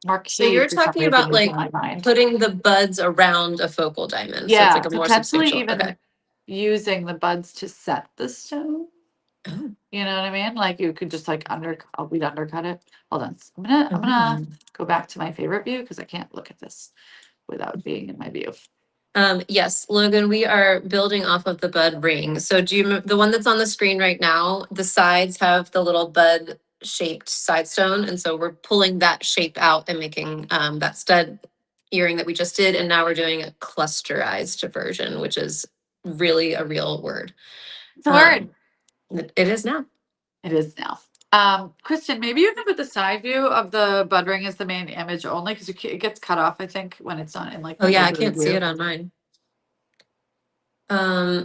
So Marquee you're for some talking reason about is in like my mind. putting the buds around a focal diamond. So it's Yeah, like a more potentially substantial. even Okay. using the buds to set the stone. Oh. You know what I mean? Like you could just like we'd undercut it. Hold on. I'm gonna go back to my favorite view because I can't look at this without being in my view. Yes, Logan, we are building off of the bud ring. So the one that's on the screen right now, the sides have the little bud shaped side stone. And so we're pulling that shape out and making that stud earring that we just did. And now we're doing a clusterized version, which is really a real word. It's a word. It is now. It is now. Kristen, maybe you can put the side view of the bud ring as the main image only because it gets cut off, I think, when it's not in like Oh the yeah, I regular can't see view. it on mine.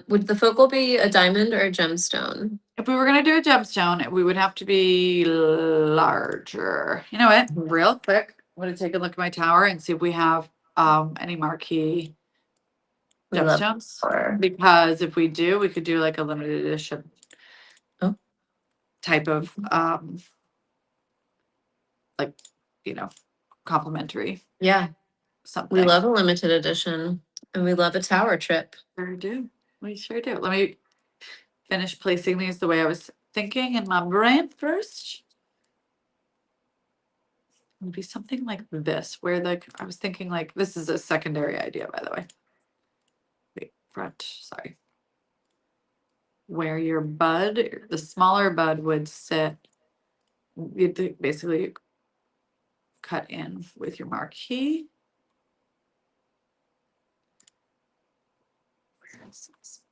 Would the focal be a diamond or a gemstone? If we were gonna do a gemstone, we would have to be larger. You know what? Mhm. Real quick, I'm gonna take a look at my tower and see if we have any marquee We love gemstones. color. Because if we do, we could do like a limited edition Oh. type of like, you know, complimentary Yeah, something. we love a limited edition and we love a tower trip. Sure do. We sure do. Let me finish placing these the way I was thinking in my brain first. It would be something like this, where like I was thinking like this is a secondary idea, by the way. Wait, front, sorry. Where your bud, the smaller bud would sit, you'd basically cut in with your marquee. Where is this?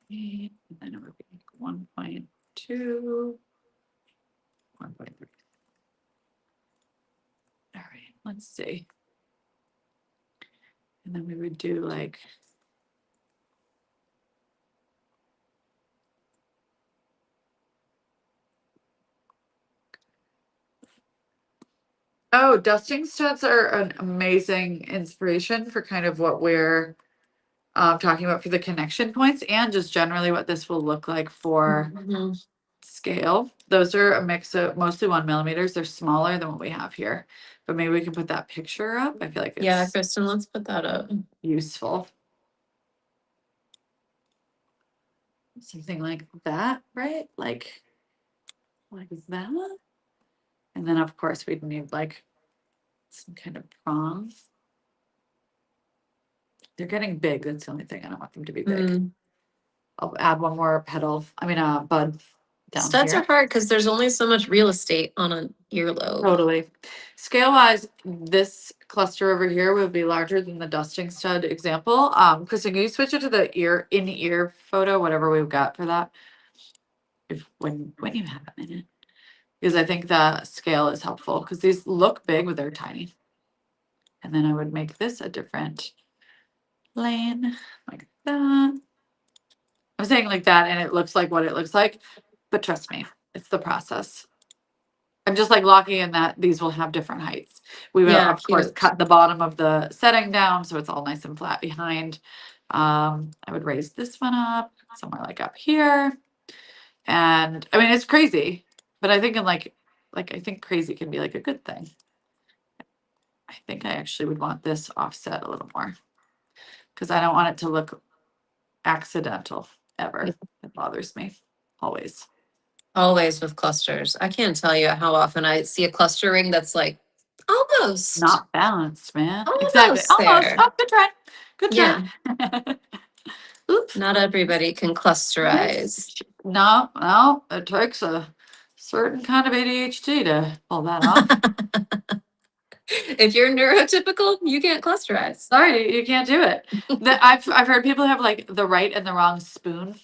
And then it would be 1.2, 1.3. All right, let's see. And then we would do like oh, dusting studs are an amazing inspiration for kind of what we're talking about for the connection points and just generally what this will look like for Mhm. scale. Those are a mix of mostly 1 millimeters. They're smaller than what we have here, but maybe we can put that picture up. I feel like Yeah, it's Kristen, let's put that up. useful. Something like that, right? Like that. And then of course we'd need like some kind of prongs. They're getting big. That's the only thing. I don't want them to be big. Mm. I'll add one more petal. I mean, bud down Studs here. are hard because there's only so much real estate on an earlobe. Totally. Scale wise, this cluster over here will be larger than the dusting stud example. Kristen, can you switch it to the in-ear photo, whatever we've got for that? If when you have a minute. Because I think the scale is helpful because these look big, but they're tiny. And then I would make this a different lane like that. I'm saying like that and it looks like what it looks like, but trust me, it's the process. I'm just like locking in that these will have different heights. We will Yeah, of course cute. cut the bottom of the setting down so it's all nice and flat behind. I would raise this one up somewhere like up here. And I mean it's crazy, but I think in like I think crazy can be like a good thing. I think I actually would want this offset a little more because I don't want it to look accidental ever. It bothers me always. Always with clusters. I can't tell you how often I see a cluster ring that's like almost, Not balanced, man. Exactly. almost Almost. there. Oh, good try. Good try. Yeah, Oops. not everybody can clusterize. No, no, it takes a certain kind of ADHD to pull that off. If you're neurotypical, you can't clusterize. Sorry, you can't do it. I've heard people have like the right and the wrong spoon.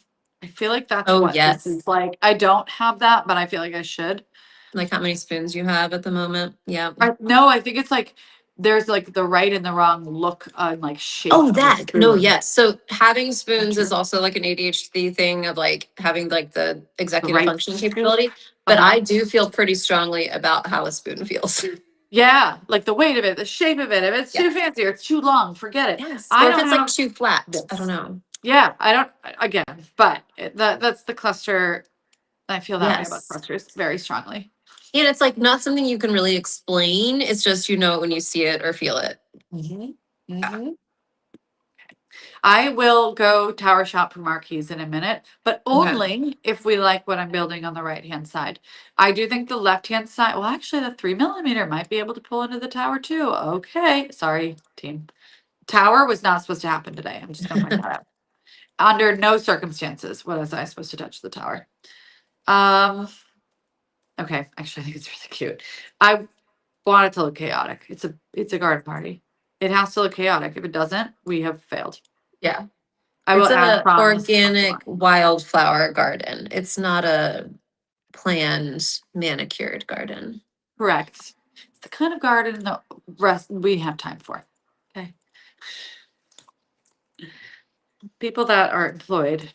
I feel like that's Oh, what this yes. is like. I don't have that, but I feel like I should. Like how many spoons you have at the moment. Yeah. No, I think it's like there's like the right and the wrong look and like shape Oh, of the that. No, spoon. yes. So having spoons is True. also like an ADHD thing of like having like the The executive right functioning scoop. capability. But Uh-huh. I do feel pretty strongly about how a spoon feels. Yeah, like the weight of it, the shape of it. If it's too Yes. fancy or it's too long, forget it. Yes. I Or if don't it's like have too flat. I don't this. know. Yeah, I don't again, but that's the cluster. I feel that way about Yes. clusters very strongly. And it's like not something you can really explain. It's just you know it when you see it or feel it. Mm-hmm. Yeah. Mm-hmm. I will go tower shop for marquees in a minute, but Okay. only if we like what I'm building on the right hand side. I do think the left hand side, well, actually, the 3mm might be able to pull into the tower too. Okay, sorry, team. Tower was not supposed to happen today. I'm just gonna point that out. Under no circumstances was I supposed to touch the tower. Okay, actually, I think it's really cute. I want it to look chaotic. It's a garden party. It has to look chaotic. If it doesn't, we have failed. Yeah. I will It's add a prongs organic before. wildflower garden. It's not a planned manicured garden. Correct. It's the kind of garden the rest we have time for. Okay. People that are employed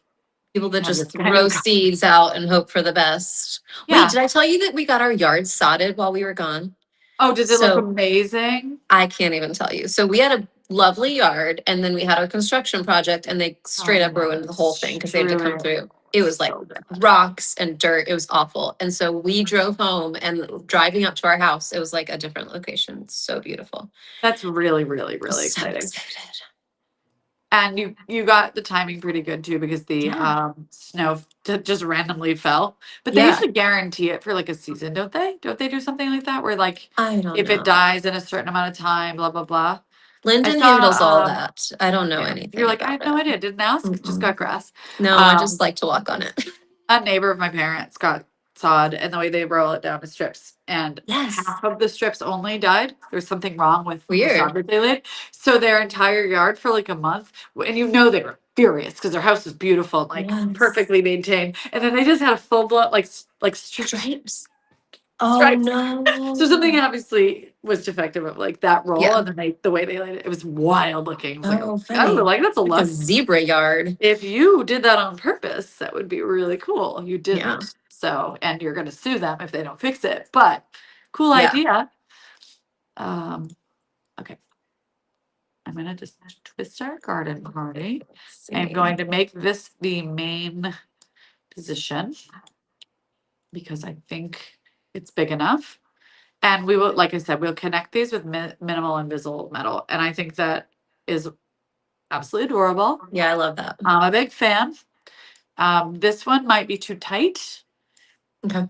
People that have just this kind throw of garden. seeds out and hope for the best. Wait, Yeah. did I tell you that we got our yard sodded while we were gone? Oh, does it look So amazing? I can't even tell you. So we had a lovely yard and then we had our construction project and they straight up Oh, ruined the whole thing because they had to come screw it. through. It was like So bad. rocks and dirt. It was awful. And so we drove home and driving up to our house, it was like a different location. It's so beautiful. That's really, really, I was really so exciting. excited. And you got the timing pretty good too because the Yeah. snow just randomly fell. But they Yeah. usually guarantee it for like a season, don't they? Don't they do something like that where like I don't if it know. dies in a certain amount of time, blah blah blah. I Lyndon handles all saw that. I don't know yeah, you're anything like, I about have no it. idea, didn't ask, just Mm-mm. got grass. No, I just Um like to walk on it. a neighbor of my parents got sod and the way they roll it down to strips and Yes. half of the strips only died. There's something wrong with the sod Weird. that they laid. So their entire yard for like a month, and you know they were furious because their house was beautiful, like Yes. perfectly maintained. And then they just had a full blown like Stripes. Oh stripes. So something no. obviously was defective of like that roll, Yeah. and then the way they laid it, it was wild looking. It was like, Oh, I was funny. like, that's a Like a luck. zebra yard. If you did that on purpose, that would be really cool. You Yeah. didn't. So, and you're going to sue them if they don't fix it. But cool Yeah. idea. Um, okay. I'm going to just twist our garden party. Let's I'm see. going to make this the main position because I think it's big enough. And we will, like I said, we'll connect these with minimal invisible metal. And I think that is absolutely adorable. Yeah, I love that. I'm a big fan. This one might be too tight. Okay.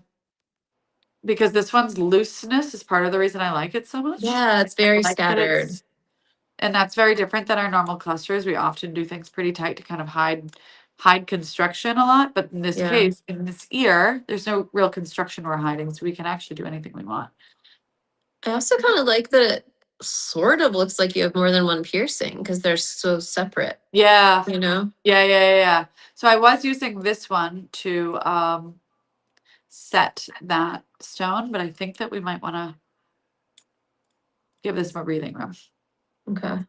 Because this one's looseness is part of the reason I like it so much. Yeah, it's I very like that scattered. it's and that's very different than our normal clusters. We often do things pretty tight to kind of hide construction a lot, but in this Yeah. case, in this ear, there's no real construction we're hiding, so we can actually do anything we want. I also kind of like that it sort of looks like you have more than one piercing because they're so separate, Yeah. you know? Yeah. So I was using this one to set that stone, but I think that we might want to give this more breathing room. Okay.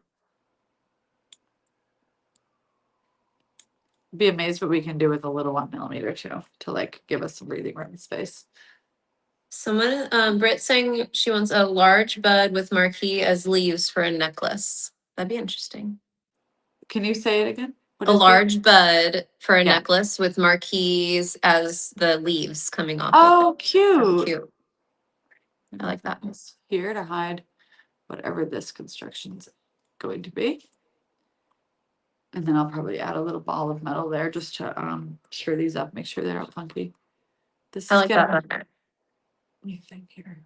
be amazed what we can do with a little 1 millimeter too, to like give us some breathing room and space. Someone, Britt saying she wants a large bud with marquee as leaves for a necklace. That'd be interesting. Can you say it again? What A is the- large bud for a Yeah. necklace with marquees as the leaves coming off of Oh, it. cute. Cute. I like that. It's here to hide whatever this construction's going to be. And then I'll probably add a little ball of metal there just to sure these up, make sure they're not funky. This I is like getting, that better. let me think here.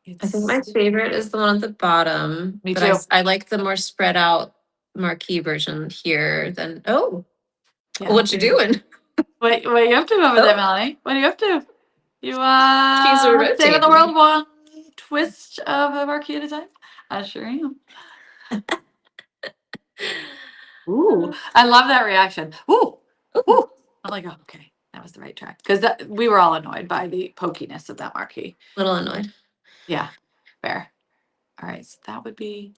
I think It's my favorite is the one at the bottom. Me but too. I like the more spread out marquee version here than, yeah. what you doing? What are you up to over Oh. there, Melanie? What are you up to? You She's saving the rotating. world one twist of a marquee at a time? I sure am. Ooh, I love that reaction. Ooh, ooh. I'm like, oh, okay, that was the right track. Because we were all annoyed by the pokiness of that marquee. Little annoyed. Yeah, fair. All right, so that would be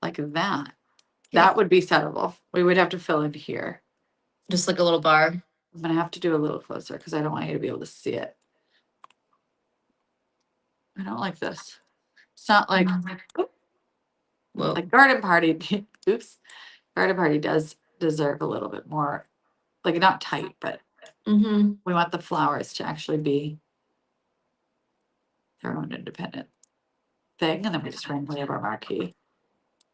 like that. Yeah. That would be settable. We would have to fill in here. Just like a little bar. I'm gonna have to do a little closer because I don't want you to be able to see it. I don't like this. It's not like, Whoa. like garden party. Oops, garden party does deserve a little bit more, like not tight, but Mm-hmm. we want the flowers to actually be their own independent thing, and then we just ran play of our marquee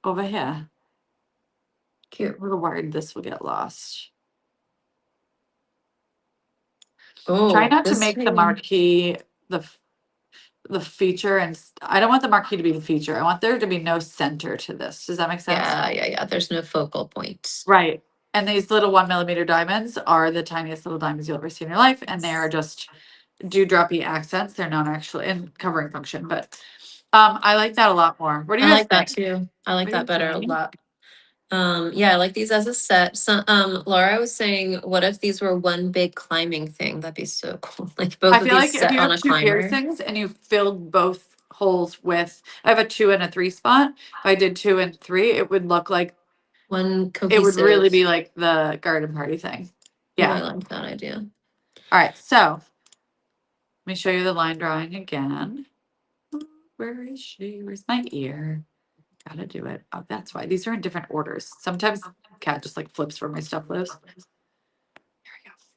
over here. Cute. I'm a little worried this will get lost. Oh, Try not to this make the maybe- marquee the feature, and I don't want the marquee to be the feature. I want there to be no center to this. Does that make sense? Yeah. There's no focal point. Right. And these little 1 millimeter diamonds are the tiniest little diamonds you'll ever see in your life, and they are just dewdroppy accents. They're not actually in covering function, but I like that a lot more. What do you I guys like that think? too. I like What are that you better a thinking? lot. Yeah, I like these as a set. So, Laura was saying, what if these were one big climbing thing? That'd be so cool. Like both I of feel these like if set you on have a two climber. piercings and you filled both holes with, I have a 2 and a 3 spot. If I did 2 and 3, it would look like One it would really cohesive. be like the garden party thing. Oh, Yeah. I like that idea. All right. So let me show you the line drawing again. Where is she? Where's my ear? Gotta do it. Oh, that's why. These are in different orders. Sometimes cat just like flips where my stuff lives. Here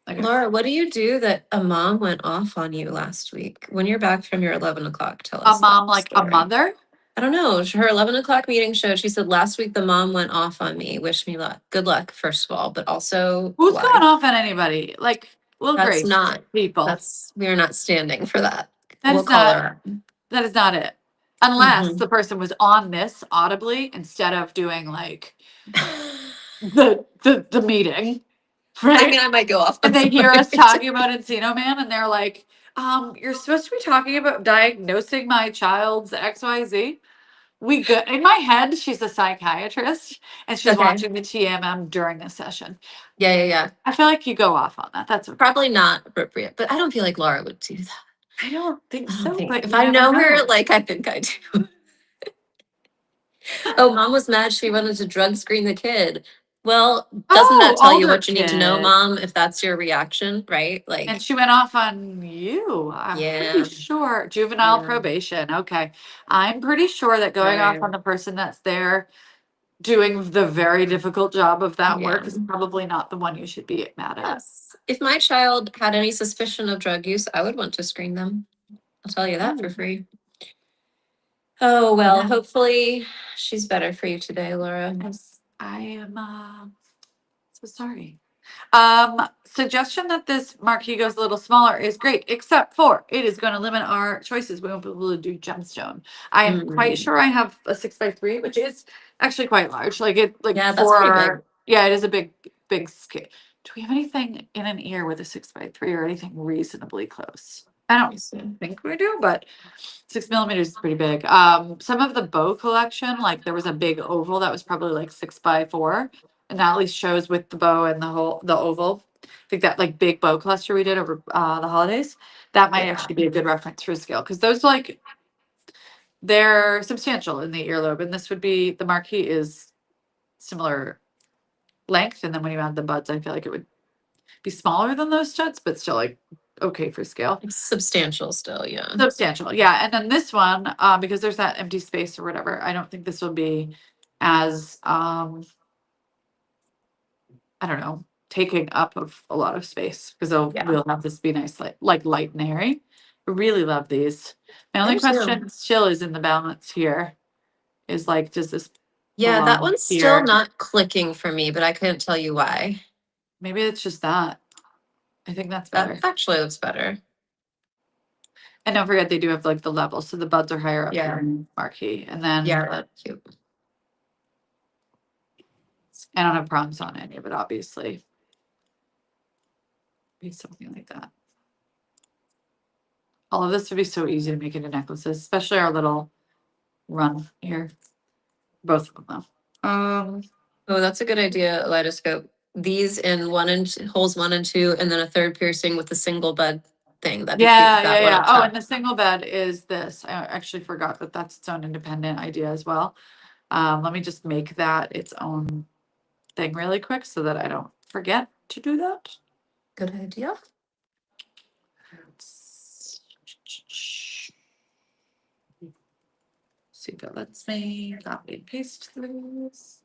we go. Okay. Laura, what do you do that a mom went off on you last week? When you're back from your 11 o'clock, tell A us. mom, that like a story. mother? I don't know. Her 11 o'clock meeting showed, she said, last week the mom went off on me. Wish me luck. Good luck, first of all, but also Who's why? going off on anybody? Like little That's grace not, people. we are not standing for that. That We'll is call not- her. That is not it. Unless Mhm. the person was on this audibly instead of doing like the meeting. Right? I mean, I might go off. And on they hear us somebody. talking about Encino Man and they're like, you're supposed to be talking about diagnosing my child's XYZ. We good in my head, she's a psychiatrist and she's Okay. watching the TMM during the session. Yeah. I feel like you go off on that. That's okay. Probably not appropriate, but I don't feel like Laura would do that. I don't think I don't so. think. But If you I never know her, like I think I do. Oh, mom was mad she wanted to drug screen the kid. Well, doesn't that tell you older what you need to know, kid. mom, if that's your reaction, right? Like, And she went off on you. I'm Yeah. pretty sure. Juvenile Yeah. probation. Okay. I'm pretty sure that going off Right. on the person that's there doing the very difficult job of that work Yeah. is probably not the one you should be mad at. Yes. If my child had any suspicion of drug use, I would want to screen them. I'll tell you that for free. Oh, well, Yeah. hopefully she's better for you today, Laura. I am so sorry. Suggestion that this marquee goes a little smaller is great, except for it is going to limit our choices. We won't be able to do gemstone. I am quite sure I have a 6x3, which is actually quite large. Like Yeah, that's pretty big. Yeah, it is a big scale. Do we have anything in an ear with a 6x3 or anything reasonably close? I don't think we do, but 6 millimeters is pretty big. Some of the bow collection, like there was a big oval that was probably like 6x4, and that at least shows with the bow and the oval. I think that like big bow cluster we did over the holidays, that might Yeah. actually be a good reference for a scale because those like they're substantial in the earlobe, and this would be the marquee is similar length, and then when you add the buds, I feel like it would be smaller than those studs, but still like okay for scale. It's substantial still, yeah. Substantial, yeah. And then this one, because there's that empty space or whatever, I don't think this will be as I don't know, taking up of a lot of space because Yeah. we'll have this be nice, like light and airy. I really love these. My only do too. question still is in the balance here. Is like, does this Yeah, that belong one's still here? not clicking for me, but I couldn't tell you why. Maybe it's just that. I think that's That better. actually looks better. And don't forget they do have like the levels, so the buds are higher up Yeah. here in marquee. And then Yeah, that's cute. I don't have problems on any of it, obviously. Be something like that. All of this would be so easy to make into necklaces, especially our little run here. Both of them though. Oh, that's a good idea, Kaleidoscope. These in holes 1 and 2, and then a third piercing with a single bud thing. That'd be cute. Yeah, That yeah, one yeah. up Oh, top. and the single bed is this. I actually forgot that that's its own independent idea as well. Let me just make that its own thing really quick so that I don't forget to do that. Good idea. See if it lets me copy and paste this.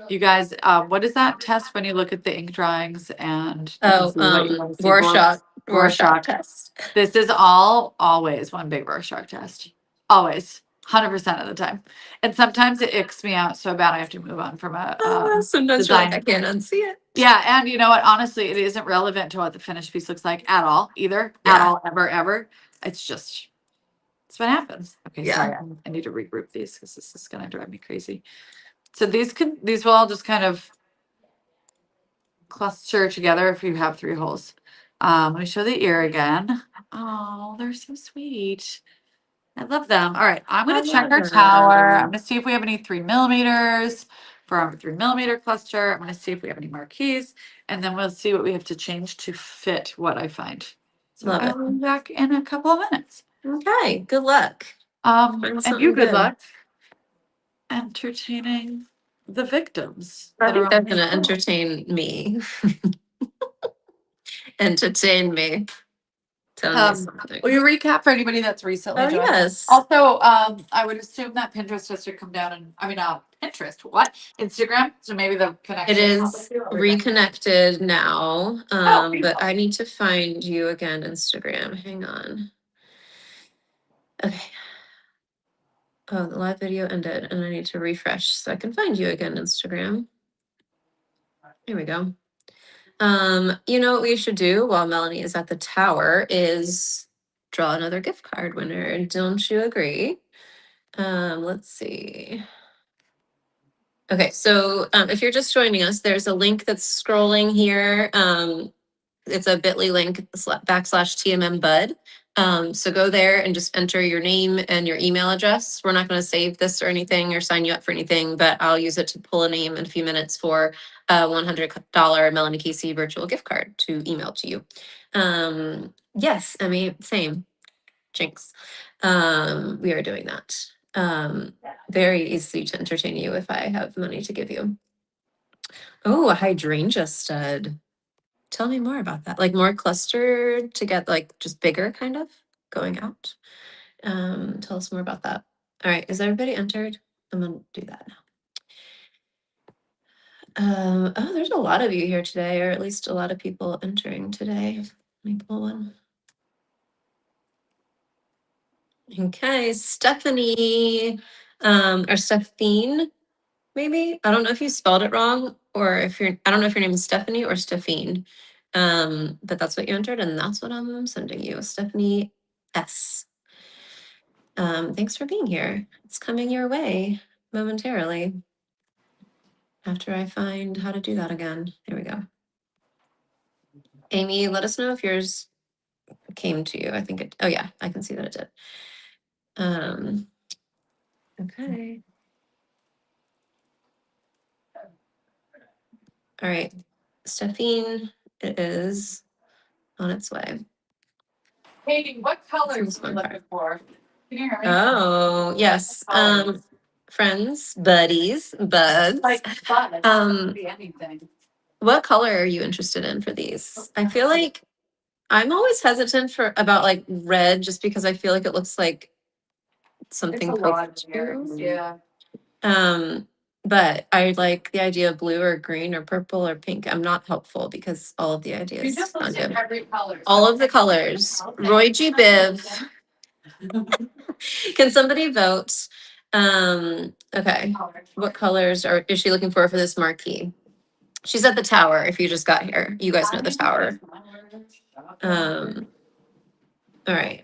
You guys, what is that test when you look at the ink drawings and you can Oh, see what you want to see? Rorschach Rorschach. test. This is always one big Rorschach test. Always. 100% of the time. And sometimes it icks me out so bad I have to move on from a Sometimes you're like, I design. can't unsee it. Yeah, and you know what? Honestly, it isn't relevant to what the finished piece looks like at all, either. At Yeah. all, ever, ever. It's what happens. Okay, Yeah. sorry. I need to regroup these because this is gonna drive me crazy. So these will all just kind of cluster together if you have 3 holes. Let me show the ear again. Oh, they're so sweet. I love them. All right, I'm gonna I check love our tower. I'm them. gonna see if we have any 3 millimeters for our 3 millimeter cluster. I'm gonna see if we have any marquees, and then we'll see what we have to change to fit what I find. So Love it. I'll be back in a couple of minutes. Okay, good luck. And you something good good. luck entertaining the victims. I that think are they're on this gonna call. entertain me. Entertain me. Tell me something. Will you recap for anybody that's recently Oh joined? yes. Also, I would assume that Pinterest has to come down and Pinterest, what? Instagram. So maybe the connection. It is reconnected now. But I need to find you again, Instagram. Hang on. Okay. Oh, the live video ended and I need to refresh so I can find you again, Instagram. Here we go. You know what we should do while Melanie is at the tower is draw another gift card winner. Don't you agree? Let's see. Okay, so if you're just joining us, there's a link that's scrolling here. It's a bit.ly link backslash TMM Bud. So go there and just enter your name and your email address. We're not going to save this or anything or sign you up for anything, but I'll use it to pull a name in a few minutes for a $100 Melanie Casey virtual gift card to email to you. Yes, I mean, same. Jinx. We are doing that. Very easy to entertain you if I have money to give you. Oh, a hydrangea stud. Tell me more about that. Like more clustered to get like just bigger kind of going out. Tell us more about that. All right, is everybody entered? I'm gonna do that now. Oh, there's a lot of you here today, or at least a lot of people entering today. Let me pull one. Okay, Stephanie, or Stephine, maybe. I don't know if you spelled it wrong, or if I don't know if your name is Stephanie or Stephine. But that's what you entered, and that's what I'm sending you, Stephanie S. Thanks for being here. It's coming your way momentarily. After I find how to do that again. There we go. Amy, let us know if yours came to you. I think it, oh yeah, I can see that it did. Okay. All right. Stephine, it is on its way. Katie, what colors Seems are you fun looking for? Can you hear me? Oh, yes. Colors. Friends, buddies, buds. Like buds, Um, could be anything. what color are you interested in for these? I feel like I'm always hesitant about like red just because I feel like it looks like It's something a lot poked of here. to. Yeah. But I like the idea of blue or green or purple or pink. I'm not helpful because all of the You ideas just sound listed good. every color. All of the colors. Roy G. Biv. Can somebody vote? Okay. What colors is she looking for this marquee? She's at the tower. If you just got here, you guys know the tower. All right.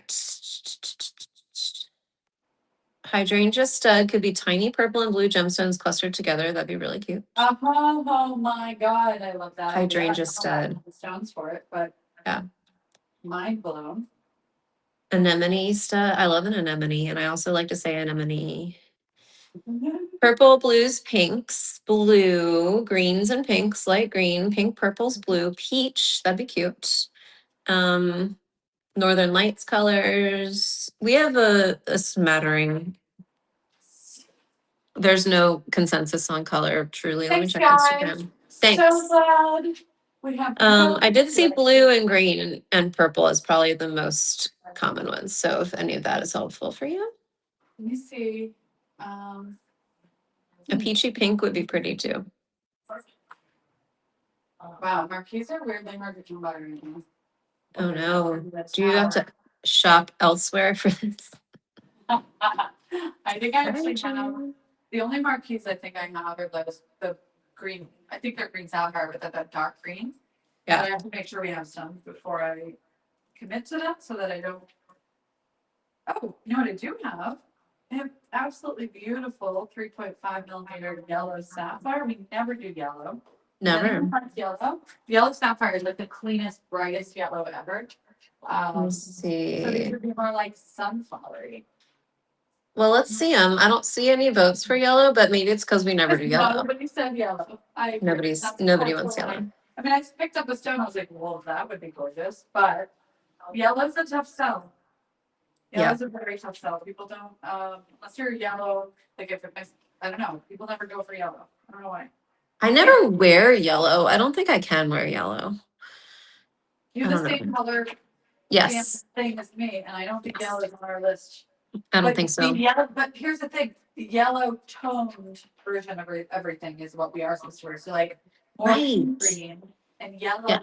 Hydrangea stud could be tiny purple and blue gemstones clustered together. That'd be really cute. Oh my God, I love that. Hydrangea stud. Stones for it, but yeah, mind blown. Anemone stud. I love an anemone, and I also like to say anemone. Purple, blues, pinks, blue, greens and pinks, light green, pink, purples, blue, peach. That'd be cute. Northern Lights colors. We have a smattering. There's no consensus on color, truly. Let me check Instagram. Thanks. So glad we have. I did see blue and green and purple as probably the most common ones. So if any of that is helpful for you. Let me see. A peachy pink would be pretty too. Wow, marquees are weirdly hard to come by right now. Oh no. Do you have to shop elsewhere for this? I think I actually have the only marquees I think I have are the green. I think they're green sapphire, but that dark green. Yeah. But I have to make sure we have some before I commit to them so that I don't. Oh, you know what I do have? I have absolutely beautiful 3.5 millimeter yellow sapphire. We never do yellow. Never. Yellow. Yellow sapphire is like the cleanest, brightest yellow ever. Let's So these see. would be more like sunflowery. Well, let's see them. I don't see any votes for yellow, but maybe it's because we never do yellow. Nobody said yellow. Nobody wants yellow. I mean, I picked up a stone. I was like, well, that would be gorgeous. But yellow's a tough sell. Yellow's a very tough sell. People don't, unless you're yellow, like if it makes, I don't know. People never go for yellow. I don't know why. I never wear yellow. I don't think I can wear yellow. You're the same color Yes. thing as me, and I don't think yellow is on our list. I don't think so. But here's the thing: the yellow toned version of everything is what we are supposed to wear. So like more green and yellow,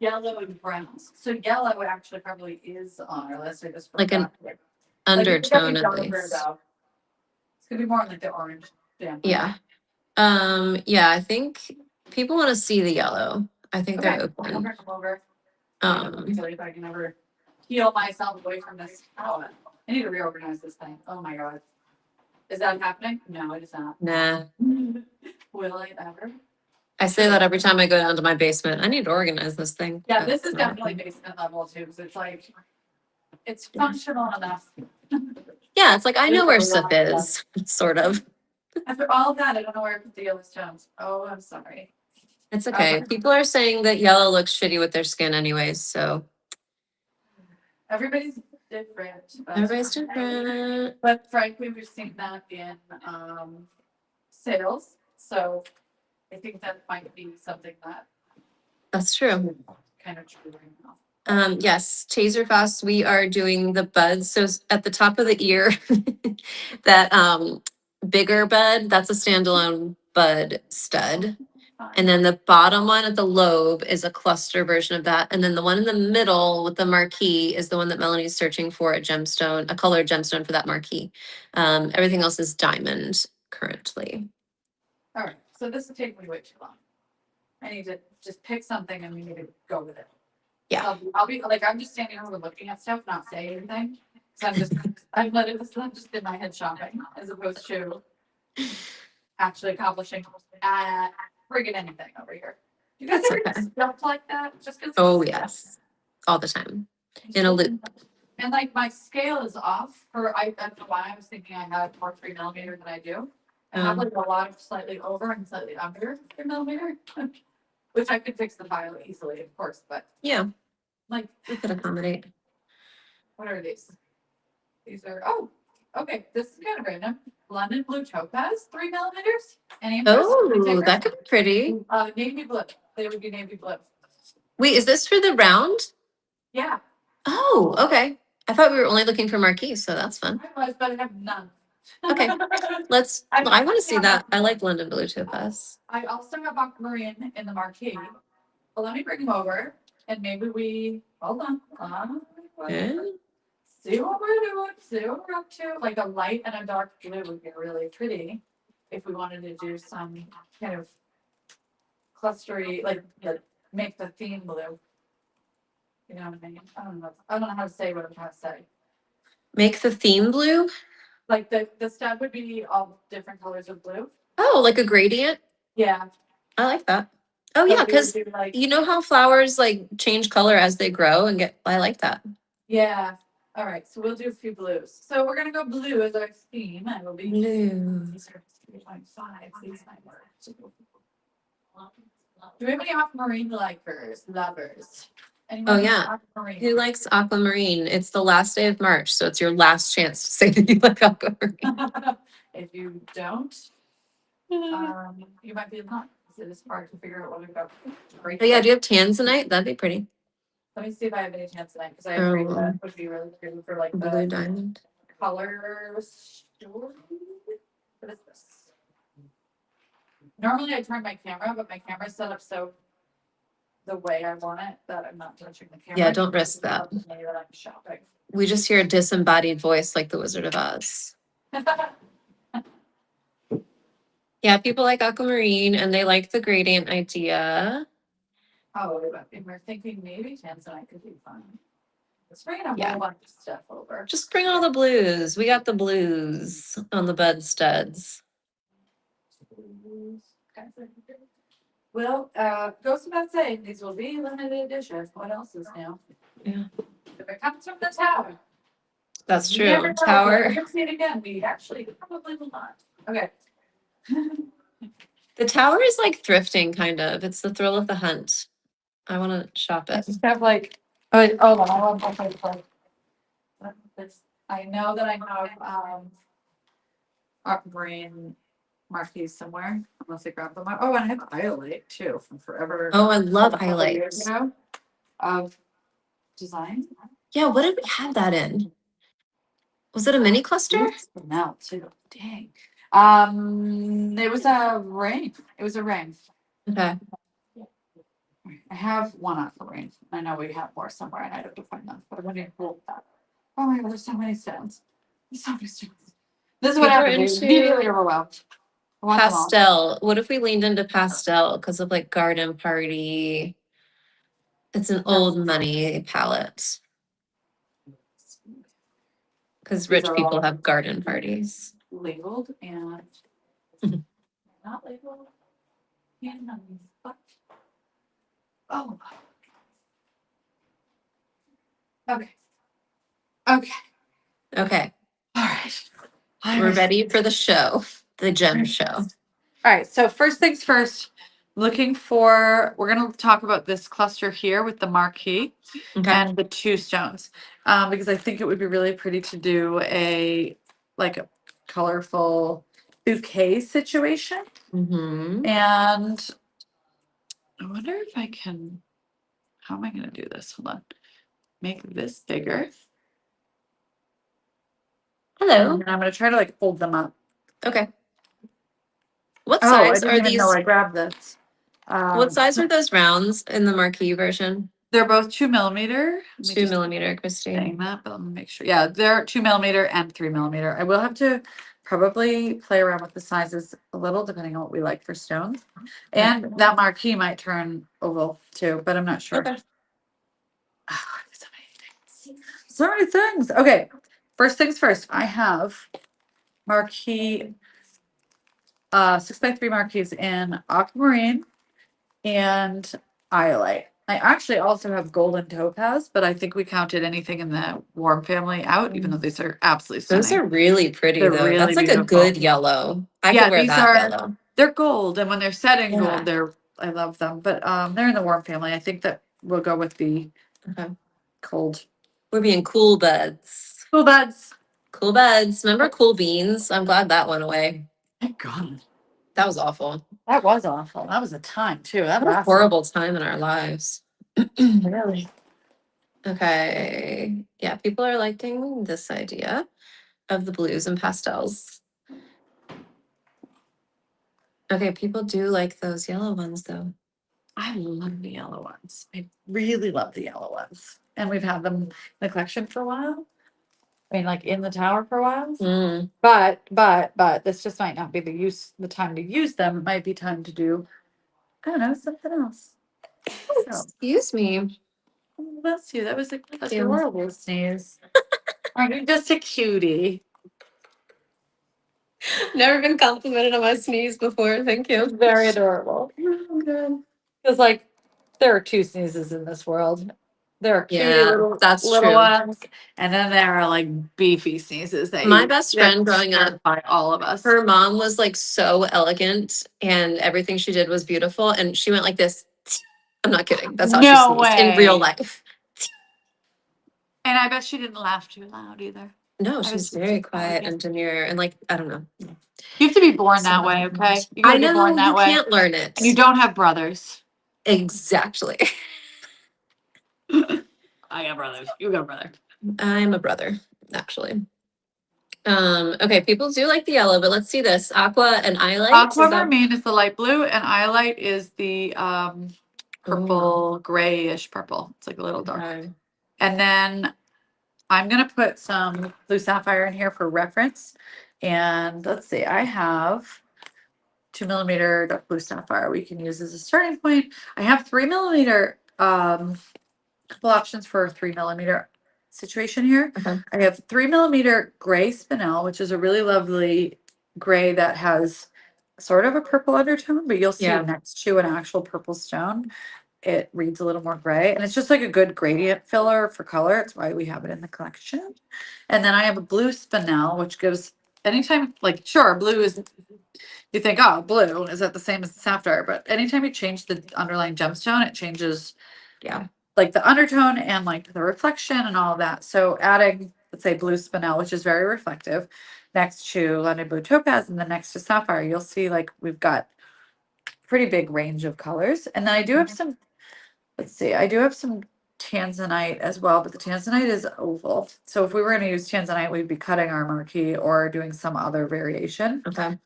yellow and browns. So yellow actually probably is on our list. I just like an like undertone at least. It's gonna be more like the orange. Yeah. Yeah, I think people want to see the yellow. I think they're open. Come over. If I can ever heal myself away from this. Oh, I need to reorganize this thing. Oh my God. Is that happening? No, it is not. Nah. Will I ever? I say that every time I go down to my basement. I need to organize this thing. Yeah, this is definitely basement level too, because it's like, it's functional enough. Yeah, it's like I know where stuff is, sort of. After all of that, I don't know where I put the yellow stones. Oh, I'm sorry. It's okay. People are saying that yellow looks shitty with their skin anyways, so. Everybody's different. Everybody's different. But frankly, we've seen that in sales. So I think that might be something that. That's true. Kind of true right now. Yes, Taser Fast, we are doing the buds. So at the top of the ear, that bigger bud, that's a standalone bud stud. And then the bottom one at the lobe is a cluster version of that. And then the one in the middle with the marquee is the one that Melanie's searching for a gemstone, a colored gemstone for that marquee. Everything else is diamond currently. All right, so this is taking me way too long. I need to just pick something and we need to go with it. Yeah. So I'll be like, I'm just standing over looking at stuff, not saying anything. So I'm letting this just in my head shopping as opposed to actually accomplishing friggin' anything over here. You guys ever get stuff like that? Just because. Oh yes, all the time in a loop. And like my scale is off I don't know why I was thinking I had more 3 millimeter than I do. I have like a lot of slightly over and slightly under 3 millimeter, which I could fix the file easily, of course, but. Yeah. Like, We could accommodate. what are these? These are, oh, okay, this is kind of random. London blue topaz, 3 millimeters. Any interest? Oh, that could be pretty. Navy blue. They would be navy blue. Wait, is this for the round? Yeah, Oh, okay. I thought we were only looking for marquees, so that's fun. I was, but I have none. Okay. I want to see that. I like London blue topaz. I also have aquamarine in the marquee. But let me bring them over and maybe we, hold on. Yeah. See what we're doing, see what we're up to. Like a light and a dark blue would be really pretty if we wanted to do some kind of clustery, like make the theme blue. You know what I mean? I don't know how to say what I'm trying to say. Make the theme blue? Like the stud would be all different colors of blue. Oh, like a gradient? Yeah. I like that. Oh yeah, because you know how flowers like change color as they grow and get, I like that. Yeah. All right. So we'll do a few blues. So we're gonna go blue as our theme. I will be Blue. These are 3.5. These might work. Do we have any aquamarine likers, lovers? Anyone Oh who's yeah. aquamarine? Who likes aquamarine? It's the last day of March, so it's your last chance to say that you like aquamarine. If you don't, you might be in luck. It is hard to figure out what we've got. But yeah, do you have tanzanite? That'd be pretty. Let me see if I have any chance tonight because I Oh. agree that would be really pretty for like Blue the diamond. color story. What is this? Normally I turn my camera, but my camera's set up so the way I want it that I'm not touching the camera. Yeah, don't risk that. That I'm shopping. We just hear a disembodied voice like the Wizard of Oz. Yeah, people like aquamarine and they like the gradient idea. Oh, and we're thinking maybe tanzanite could be fun. Let's bring in a Yeah. whole bunch of stuff over. Just bring all the blues. We got the blues on the bud studs. Well, goes without saying, these will be limited edition. What else is new? Yeah. If it comes from the tower. That's you never true. know. Tower. If we ever see it again, we actually probably will not. Okay. The tower is like thrifting, kind of. It's the thrill of the hunt. I want to shop I it. just have like, oh, I want this. I know that I have aquamarine marquees somewhere, unless I grab them. Oh, and I have iolite too from forever. Oh, I love a couple years highlights. ago Of design. Yeah, what did we have that in? Was it a mini cluster? No, too. Dang. It was a ring. It was a ring. Okay. I have one aquamarine. I know we have more somewhere, and I have to find them. But I'm gonna hold that. Oh my god, there's so many stones. There's so many stones. This is what People are happens. into Immediately overwhelmed. I want them all. Pastel. What if we leaned into pastel because of like garden party? It's an old money palette. Because These rich are people all have garden parties. labeled and not labeled. And but oh. Okay. Okay. Okay. All right. We're ready for the show, the gem show. All right. So first things first, we're going to talk about this cluster here with the marquee Okay. and the two stones. Because I think it would be really pretty to do a colorful bouquet situation. Mm-hmm. And I wonder if I can, how am I going to do this? Hold on. Make this bigger. Hello. And I'm going to try to hold them up. Okay. What Oh, I size didn't are even know these? I grabbed this. What size are those rounds in the marquee version? They're both 2 millimeter. 2 millimeter, Christine. Saying that, but let me make sure. Yeah, they're 2 millimeter and 3 millimeter. I will have to probably play around with the sizes a little, depending on what we like for stones. And that marquee might turn oval too, but I'm not sure. Okay. Oh, so many things. So many things. Okay. First things first. I have marquee 6x3 marquees in aquamarine and iolite. I actually also have golden topaz, but I think we counted anything in the warm family out, even though these are absolutely stunning. Those are really pretty They're though. really That's like a beautiful. good yellow. I Yeah, could wear these that are- yellow. They're gold, and when they're set in Yeah. gold, I love them. But they're in the warm family. I think that we'll go with the Okay. Cold. We're being cool buds. Cool buds. Cool buds. Remember cool beans? I'm glad that went away. Thank God. That was awful. That was awful. That was a time too. That What a lasted. horrible time in our lives. Really. Okay. Yeah, people are liking this idea of the blues and pastels. Okay, people do like those yellow ones though. I love the yellow ones. I really love the yellow ones. And we've had them in the collection for a while. I mean, like in the tower for a while. Mm. But this just might not be the time to use them. It might be time to do, I don't know, something else. So, Excuse me. oh, bless you. That was a Thank you. adorable sneeze. Aren't you just a cutie? Never been complimented on my sneeze before. Thank you. Very adorable. Because like there are two sneezes in this world. There are cutie Yeah, that's little true. ones, and then there are like beefy sneezes that My best friend growing up, by all of us. her mom was like so elegant and everything she did was beautiful. And she went like this. I'm not kidding. That's how she No sneezed in real way. life. And I bet she didn't laugh too loud either. No, I she's was very just quiet and demure and like, I don't know. You have to be born So, that way, okay? You I gotta be born know that you way. can't learn And you it. don't have brothers. Exactly. I got brothers. You got brothers. I'm a brother, actually. Okay, people do like the yellow, but let's see this. Aqua and Light. Aquamarine is the light blue, and Iolite is the purple, grayish purple. It's like a little dark. Okay. And then I'm gonna put some blue sapphire in here for reference. And let's see, I have 2mm dark blue sapphire we can use as a starting point. I have 3mm couple options for a 3mm situation here. Okay. I have 3mm gray spinel, which is a really lovely gray that has sort of a purple undertone, but you'll see Yeah. next to an actual purple stone, it reads a little more gray, and it's just like a good gradient filler for color. It's why we have it in the collection. And then I have a blue spinel, which gives anytime, like, sure, blue is, you think, oh, blue, is that the same as the sapphire? But anytime you change the underlying gemstone, it changes, Yeah. like the undertone and like the reflection and all of that. So adding, let's say, blue spinel, which is very reflective, next to London blue topaz and then next to sapphire, you'll see like we've got pretty big range of colors. And then I do have some, let's see, I do have some tanzanite as well, but the tanzanite is oval. So if we were going to use tanzanite, we'd be cutting our marquee or doing some other variation. Okay.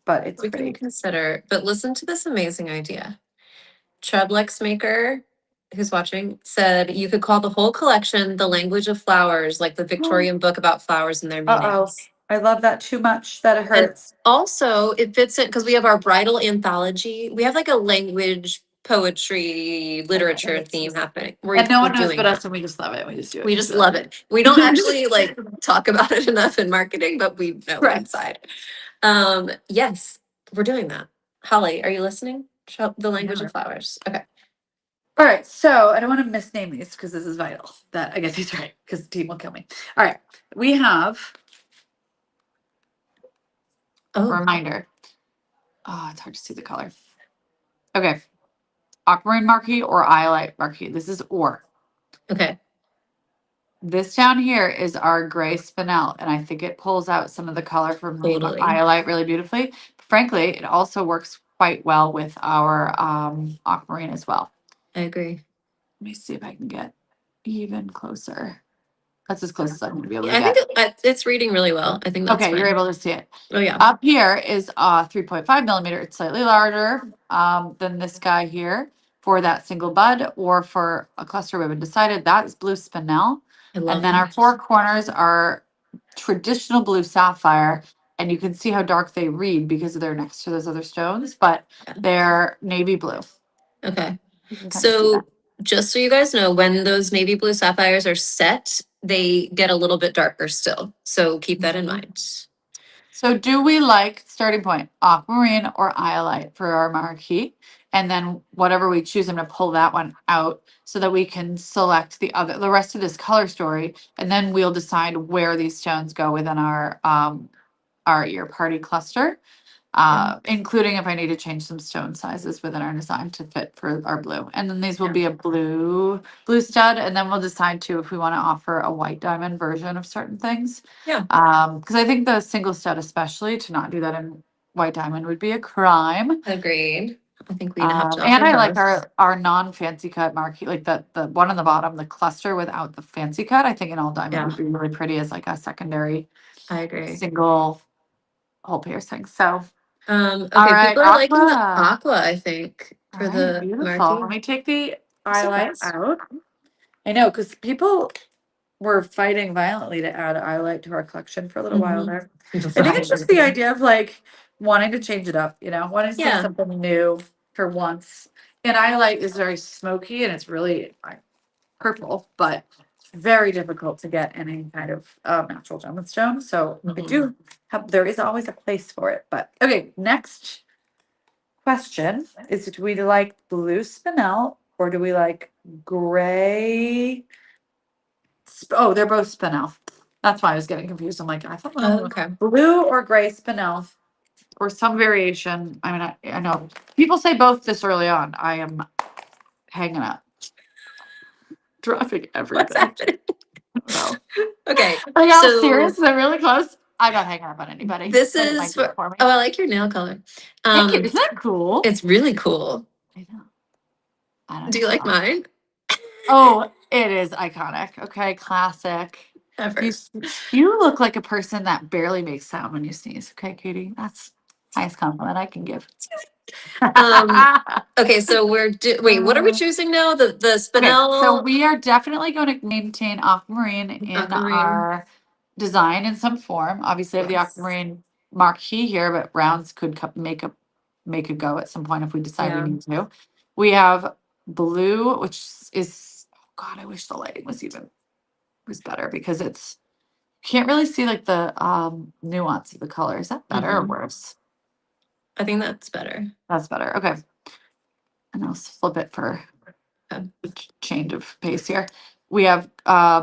But it's We can pretty. consider, but listen to this amazing idea. Treblex Maker, who's watching, said you could call the whole collection the language of flowers, like the Victorian book about flowers and their Uh-oh. meanings. I love that too much that it And hurts. also, it fits in because we have our bridal anthology. We have like a language, poetry, literature it's theme just- happening. And no We're one knows doing but that. us, and we just love it. We just do it. We just love it. We don't actually like talk about it enough in marketing, but we know Right. inside. Yes, we're doing that. Holly, are you listening? The language of flowers. Okay. All right, so I don't want to misname these because this is vital that I get these right because the team will kill me. All right, we have a reminder. Oh, it's hard to see the color. Okay, aquamarine marquee or iolite marquee. This is or. Okay. This down here is our gray spinel, and I think it pulls out some of the color from the Totally. iolite really beautifully. Frankly, it also works quite well with our aquamarine as well. I agree. Let me see if I can get even closer. That's as close as I'm going to be able to I get. think it's reading really well. I think that's Okay, fine. you're able to see it. Oh yeah. Up here is 3.5mm. It's slightly larger than this guy here for that single bud or for a cluster we've decided. That is blue spinel. I love And then that. our four corners are traditional blue sapphire. And you can see how dark they read because they're next to those other stones, but Yeah. they're navy blue. Okay. You can kind of see So that. just so you guys know, when those navy blue sapphires are set, they get a little bit darker still. So keep that in mind. So do we like starting point aquamarine or iolite for our marquee? And then whatever we choose, I'm gonna pull that one out so that we can select the rest of this color story. And then we'll decide where these stones go within our year party cluster. including if I need to change some stone sizes within our design to fit for our blue. And then these will be a blue stud, and then we'll decide too if we want to offer a white diamond version of certain things. Yeah. Because I think the single stud, especially to not do that in white diamond, would be a crime. Agreed. I think we have to And offer I like both. our non fancy cut marquee, like the one on the bottom, the cluster without the fancy cut. I think an all diamond Yeah. would be really pretty as like a secondary I agree. single hole piercing. So Okay, all right, people are liking the aqua. aqua, I think, All for right, the beautiful. marquee. Let me take the I'm eyelet surprised. out. I know, because people were fighting violently to add eyelet to our collection for a little while there. I think it's just the idea of like wanting to change it up, wanting to see Yeah. something new for once. And eyelet is very smoky and it's really purple, but it's very difficult to get any kind of natural gemstone. So I do have, there is always a place for it. But okay, next question is, do we like blue spinel or do we like gray? Oh, they're both spinel. That's why I was getting confused. I'm like, I thought Oh, okay. blue or gray spinel or some variation. I mean, I know people say both this early on. I am hanging up, dropping What's everything. happening? No. Okay. Are y'all So serious? They're really close. I'm not hanging up on anybody. this Somebody is might do it for, for me. oh, I like your nail color. Thank you. Isn't that cool? It's really cool. I know. I don't Do you know. like mine? Oh, it is iconic. Okay, classic. Ever. You look like a person that barely makes sound when you sneeze. Okay, Katie, that's highest compliment I can give. Okay, so wait, what are we choosing now? The Okay, so spinel we are definitely going to maintain aquamarine in aquamarine. our design in some form. Obviously, I have the Yes. aquamarine marquee here, but browns could make a go at some point if we decide Yeah. we need to. We have blue, which is, oh God, I wish the lighting was better because can't really see like the nuance of the color. Is that better or worse? I think that's better. That's better. Okay. And I'll flip it for Okay. a change of pace here. We have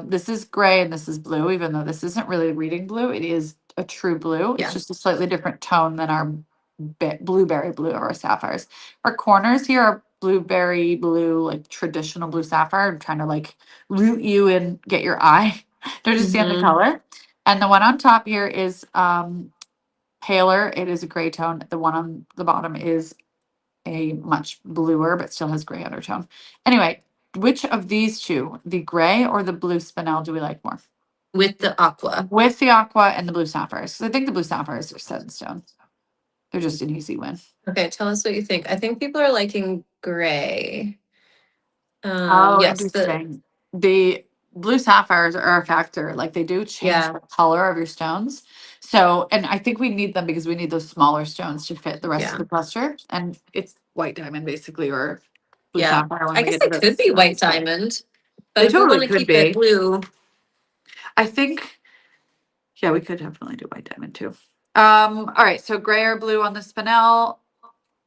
this is gray and this is blue, even though this isn't really reading blue. It is a true blue. It's Yeah. just a slightly different tone than our blueberry blue or our sapphires. Our corners here are blueberry blue, like traditional blue sapphire. I'm trying to like root you and get your eye to understand the color. And the one on top here is paler. It is a gray tone. The one on the bottom is a much bluer, but still has gray undertone. Anyway, which of these two, the gray or the blue spinel, do we like more? With the aqua. With the aqua and the blue sapphires. 'Cause I think the blue sapphires are set in stone. They're just an easy win. Okay, tell us what you think. I think people are liking gray. Oh, Yes, interesting. The blue sapphires are a factor. Like they do change the color of your stones. So, and I think we need them because we need those smaller stones to fit the rest of the cluster. And it's white diamond basically, or blue sapphire when I we guess get to it could this. be white diamond, but They if we want totally to could keep it be. blue, I think, yeah, we could definitely do white diamond too. All right, so gray or blue on the spinel.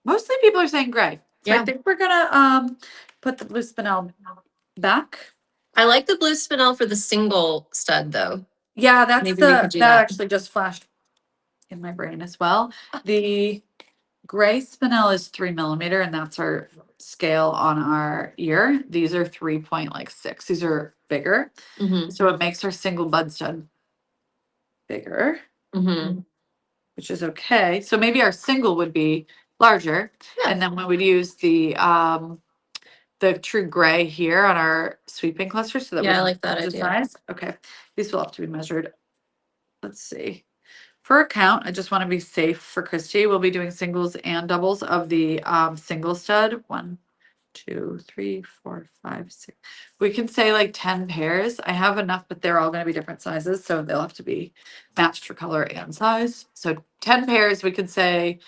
Mostly people are saying gray. So I think we're gonna put the blue spinel back. I like the blue spinel for the single stud though. Yeah, Maybe we could do that. actually just flashed in my brain as well. The gray spinel is 3 millimeter, and that's our scale on our ear. These are 3.6. These are bigger. So it makes our single bud stud bigger, which is okay. So maybe our single would be larger. And then we would use the true gray here on our sweeping cluster so that we I can like that choose the idea. size. Okay. These will have to be measured. Let's see. For a count, I just want to be safe for Christy. We'll be doing singles and doubles of the single stud. 1, 2, 3, 4, 5, 6. We can say like 10 pairs. I have enough, but they're all going to be different sizes, so they'll have to be matched for color and size. So 10 pairs, we could say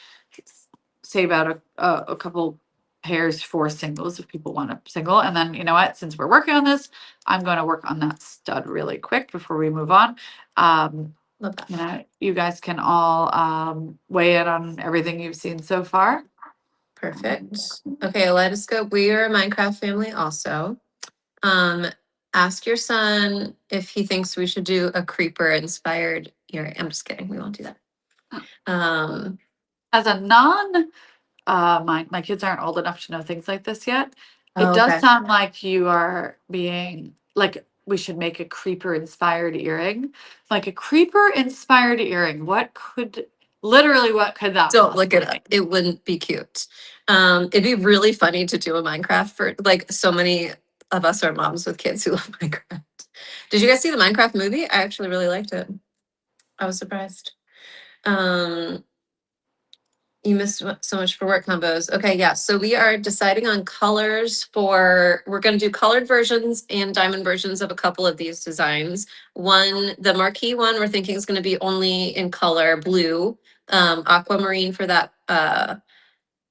about a couple pairs for singles if people want a single. And then you know what? Since we're working on this, I'm going to work on that stud really quick before we move on. Love that. You know, you guys can all weigh in on everything you've seen so far. Perfect. Okay, Kaleidoscope, we are a Minecraft family also. Ask your son if he thinks we should do a creeper inspired earring. I'm just kidding. We won't do that. as a non, my kids aren't old enough to know things like this yet. It Oh, does okay. sound like you are being like we should make a creeper inspired earring. Like a creeper inspired earring. What could that Don't look it possibly up. mean? It wouldn't be cute. It'd be really funny to do a Minecraft for like so many of us are moms with kids who love Minecraft. Did you guys see the Minecraft movie? I actually really liked it. I was surprised. Um, you missed so much for work combos. Okay, yeah. So we are deciding on colors for, we're going to do colored versions and diamond versions of a couple of these designs. One, the marquee one, we're thinking is going to be only in color blue, aquamarine for that.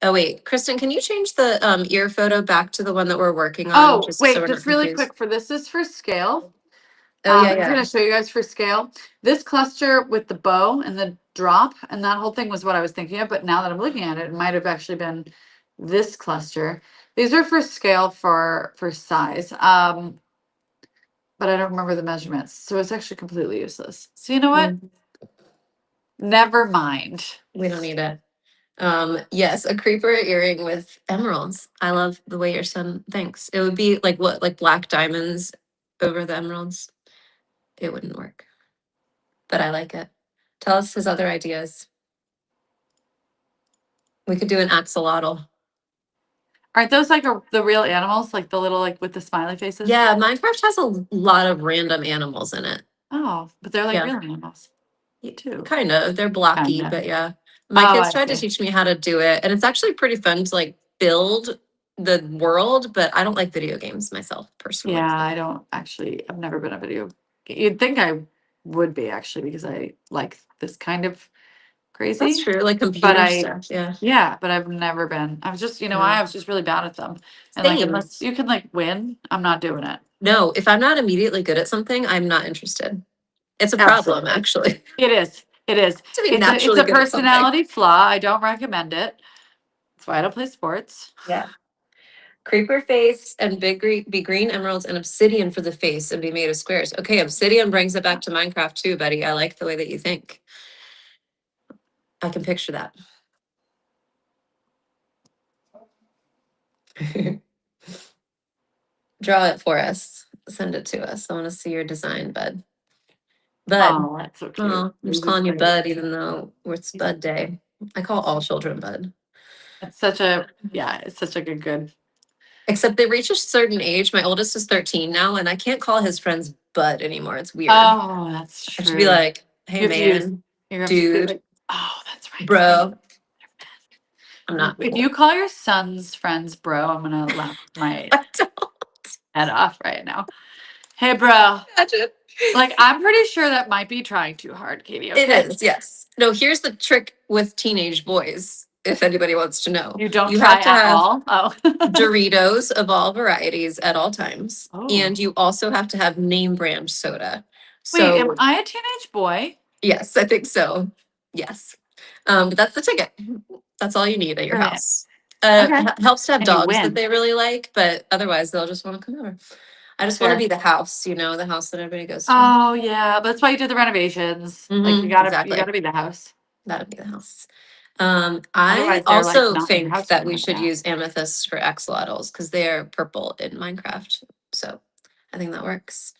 Oh wait, Kristen, can you change the ear photo back to the one that we're working on, Oh, just so wait, we're not just really confused? quick for this is for scale. Oh yeah, I'm just yeah. gonna show you guys for scale. This cluster with the bow and the drop and that whole thing was what I was thinking of, but now that I'm looking at it, it might have actually been this cluster. These are for scale for size. But I don't remember the measurements, so it's actually completely useless. So you know what? Mm, Never mind. we don't need it. Yes, a creeper earring with emeralds. I love the way your son thinks. It would be like what, like black diamonds over the emeralds. It wouldn't work, but I like it. Tell us his other ideas. We could do an axolotl. Aren't those like the real animals, like the little like with the smiley faces? Yeah, Minecraft has a lot of random animals in it. Oh, but they're like Yeah. real animals too. Kind of. They're blocky, Kinda. but yeah. My Oh, kids I tried to see. teach me how to do it, and it's actually pretty fun to like build the world, but I don't like video games myself personally. Yeah, So I don't actually. I've never been a video. You'd think I would be actually because I like this kind of that's crazy. true. Like But computer stuff. Yeah. yeah, but I've never been. I was just, No. I was just really bad at them. And like, Same. unless you can like win, I'm not doing it. No, if I'm not immediately good at something, I'm not interested. It's a problem, Absolutely. actually. It is. It is. To be It's naturally a good at something. personality flaw. I don't recommend it. That's why I don't play sports. Yeah. Creeper face and be green emeralds and obsidian for the face and be made of squares. Okay, obsidian brings it back to Minecraft too, buddy. I like the way that you think. I can picture that. Draw it for us. Send it to us. I want to see your design, bud. Bud. Oh, that's so cute. Oh, I'm Yours just is calling you great. Bud, even though it's Bud Day. I call all children Bud. It's such a yeah, it's such like a good. Except they reach a certain age. My oldest is 13 now, and I can't call his friends Bud anymore. It's weird. Oh, that's I have to be true. like, hey You have to use man, you have to be dude, like, oh, that's right. bro. I'm not If cool. you call your son's friends bro, I'm gonna laugh my I don't head off right now. Hey bro. imagine. Like I'm pretty sure that might be trying too hard, Katie, It okay? is, yes. No, here's the trick with teenage boys, if anybody wants to know. You don't You try have to at have all? Oh. Doritos of all varieties at all times. Oh. And you also have to have name brand soda. Wait, am So, I a teenage boy? yes, I think so. Yes. But that's the ticket. That's all you need at your Brilliant. house. Okay. Helps to have And you dogs that win. they really like, but otherwise they'll just want to come over. I just want to Sure. be the house, the house that everybody goes to. Oh yeah, that's why you do the renovations. Like you Exactly. gotta be the house. That would be the house. I Otherwise they're like also not in your think house and that you're we not gonna should have. use amethysts for axolotls because they are purple in Minecraft. So I think that works.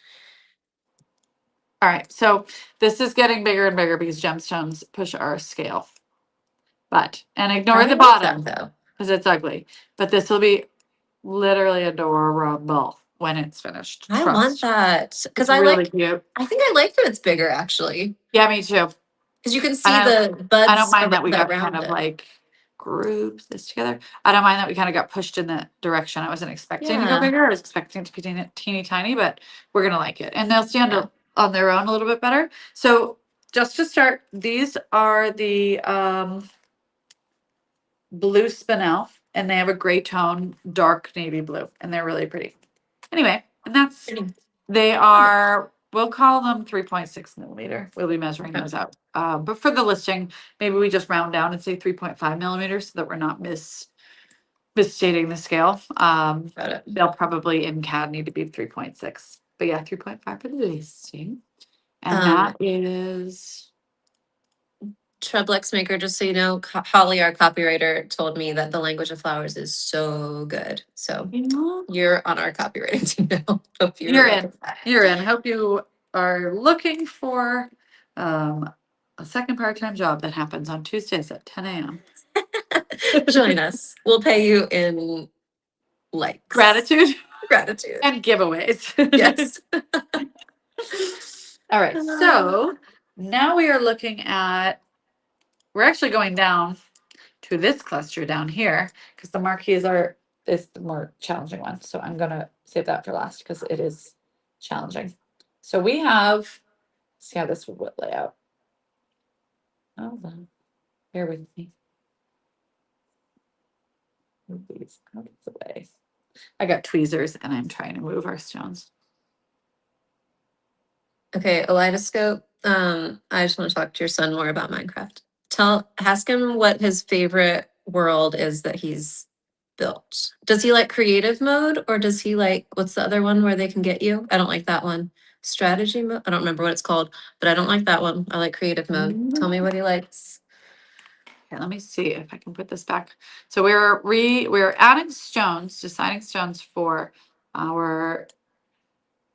All right, so this is getting bigger and bigger because gemstones push our scale. And ignore I the like them bottom though. because it's ugly. But this will be literally adorable when it's finished. I want Trust. that because It's really cute. I think I like that it's bigger actually Yeah, me too. because you can And see the I don't buds mind that we that got kind round of it. like grouped this together. I don't mind that we kind of got pushed in the direction I wasn't expecting to go Yeah. bigger. I was expecting it to be teeny tiny, but we're gonna like it. And they'll stand Yeah. on their own a little bit better. So just to start, these are the blue spinel and they have a gray tone, dark navy blue, and they're really pretty. Anyway, and that's Pretty. they are, we'll call them 3.6 millimeter. We'll be measuring Okay. those out. But for the listing, maybe we just round down and say 3.5 millimeters so that we're not misstating the scale. Got it. They'll probably in CAD need to be 3.6. But yeah, 3.5 for the listing. And Um, that is Treblex maker, just so you know, Holly, our copywriter, told me that the language of flowers is so good. So you're on our copywriting team now. Hope you You're remember in. that. You're in. Hope you are looking for a second part-time job that happens on Tuesdays at 10 a.m. Join us. We'll pay you in likes. Gratitude Gratitude. and giveaways. Yes. All right. So now we are looking at, we're actually going down to this cluster down here because the marquees is the more challenging one. So I'm going to save that for last because it is challenging. So we have, see how this would lay out. Hold on. Bear with me. Move these out of the way. I got tweezers and I'm trying to move our stones. Okay, Kaleidoscope. I just want to talk to your son more about Minecraft. Ask him what his favorite world is that he's built. Does he like creative mode or does he like, what's the other one where they can get you? I don't like that one. Strategy mode. I don't remember what it's called, but I don't like that one. I like creative mode. Tell me what he likes. Okay, let me see if I can put this back. So we're adding stones, deciding stones for our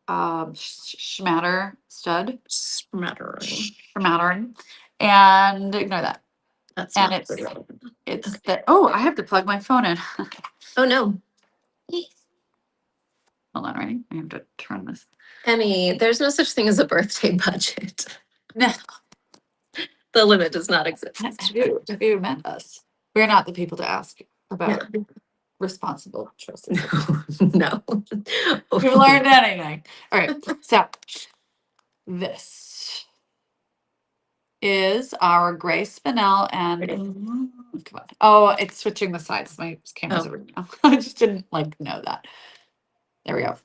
schmatter stud. Smattering. Schmattering. And ignore that. That's And not it's pretty. Okay. that, oh, I have to plug my phone in. Oh no. Hold on, ready? I have to turn this. Emmy, there's no such thing as a birthday budget. No, The limit does not exist. have you met us? We're not the people to ask about No. responsible choices. No. You've learned anything. All right, so this is our gray spinel and come on. Oh, it's switching the sides. My camera's Oh. over now. I just didn't like know that. There we go.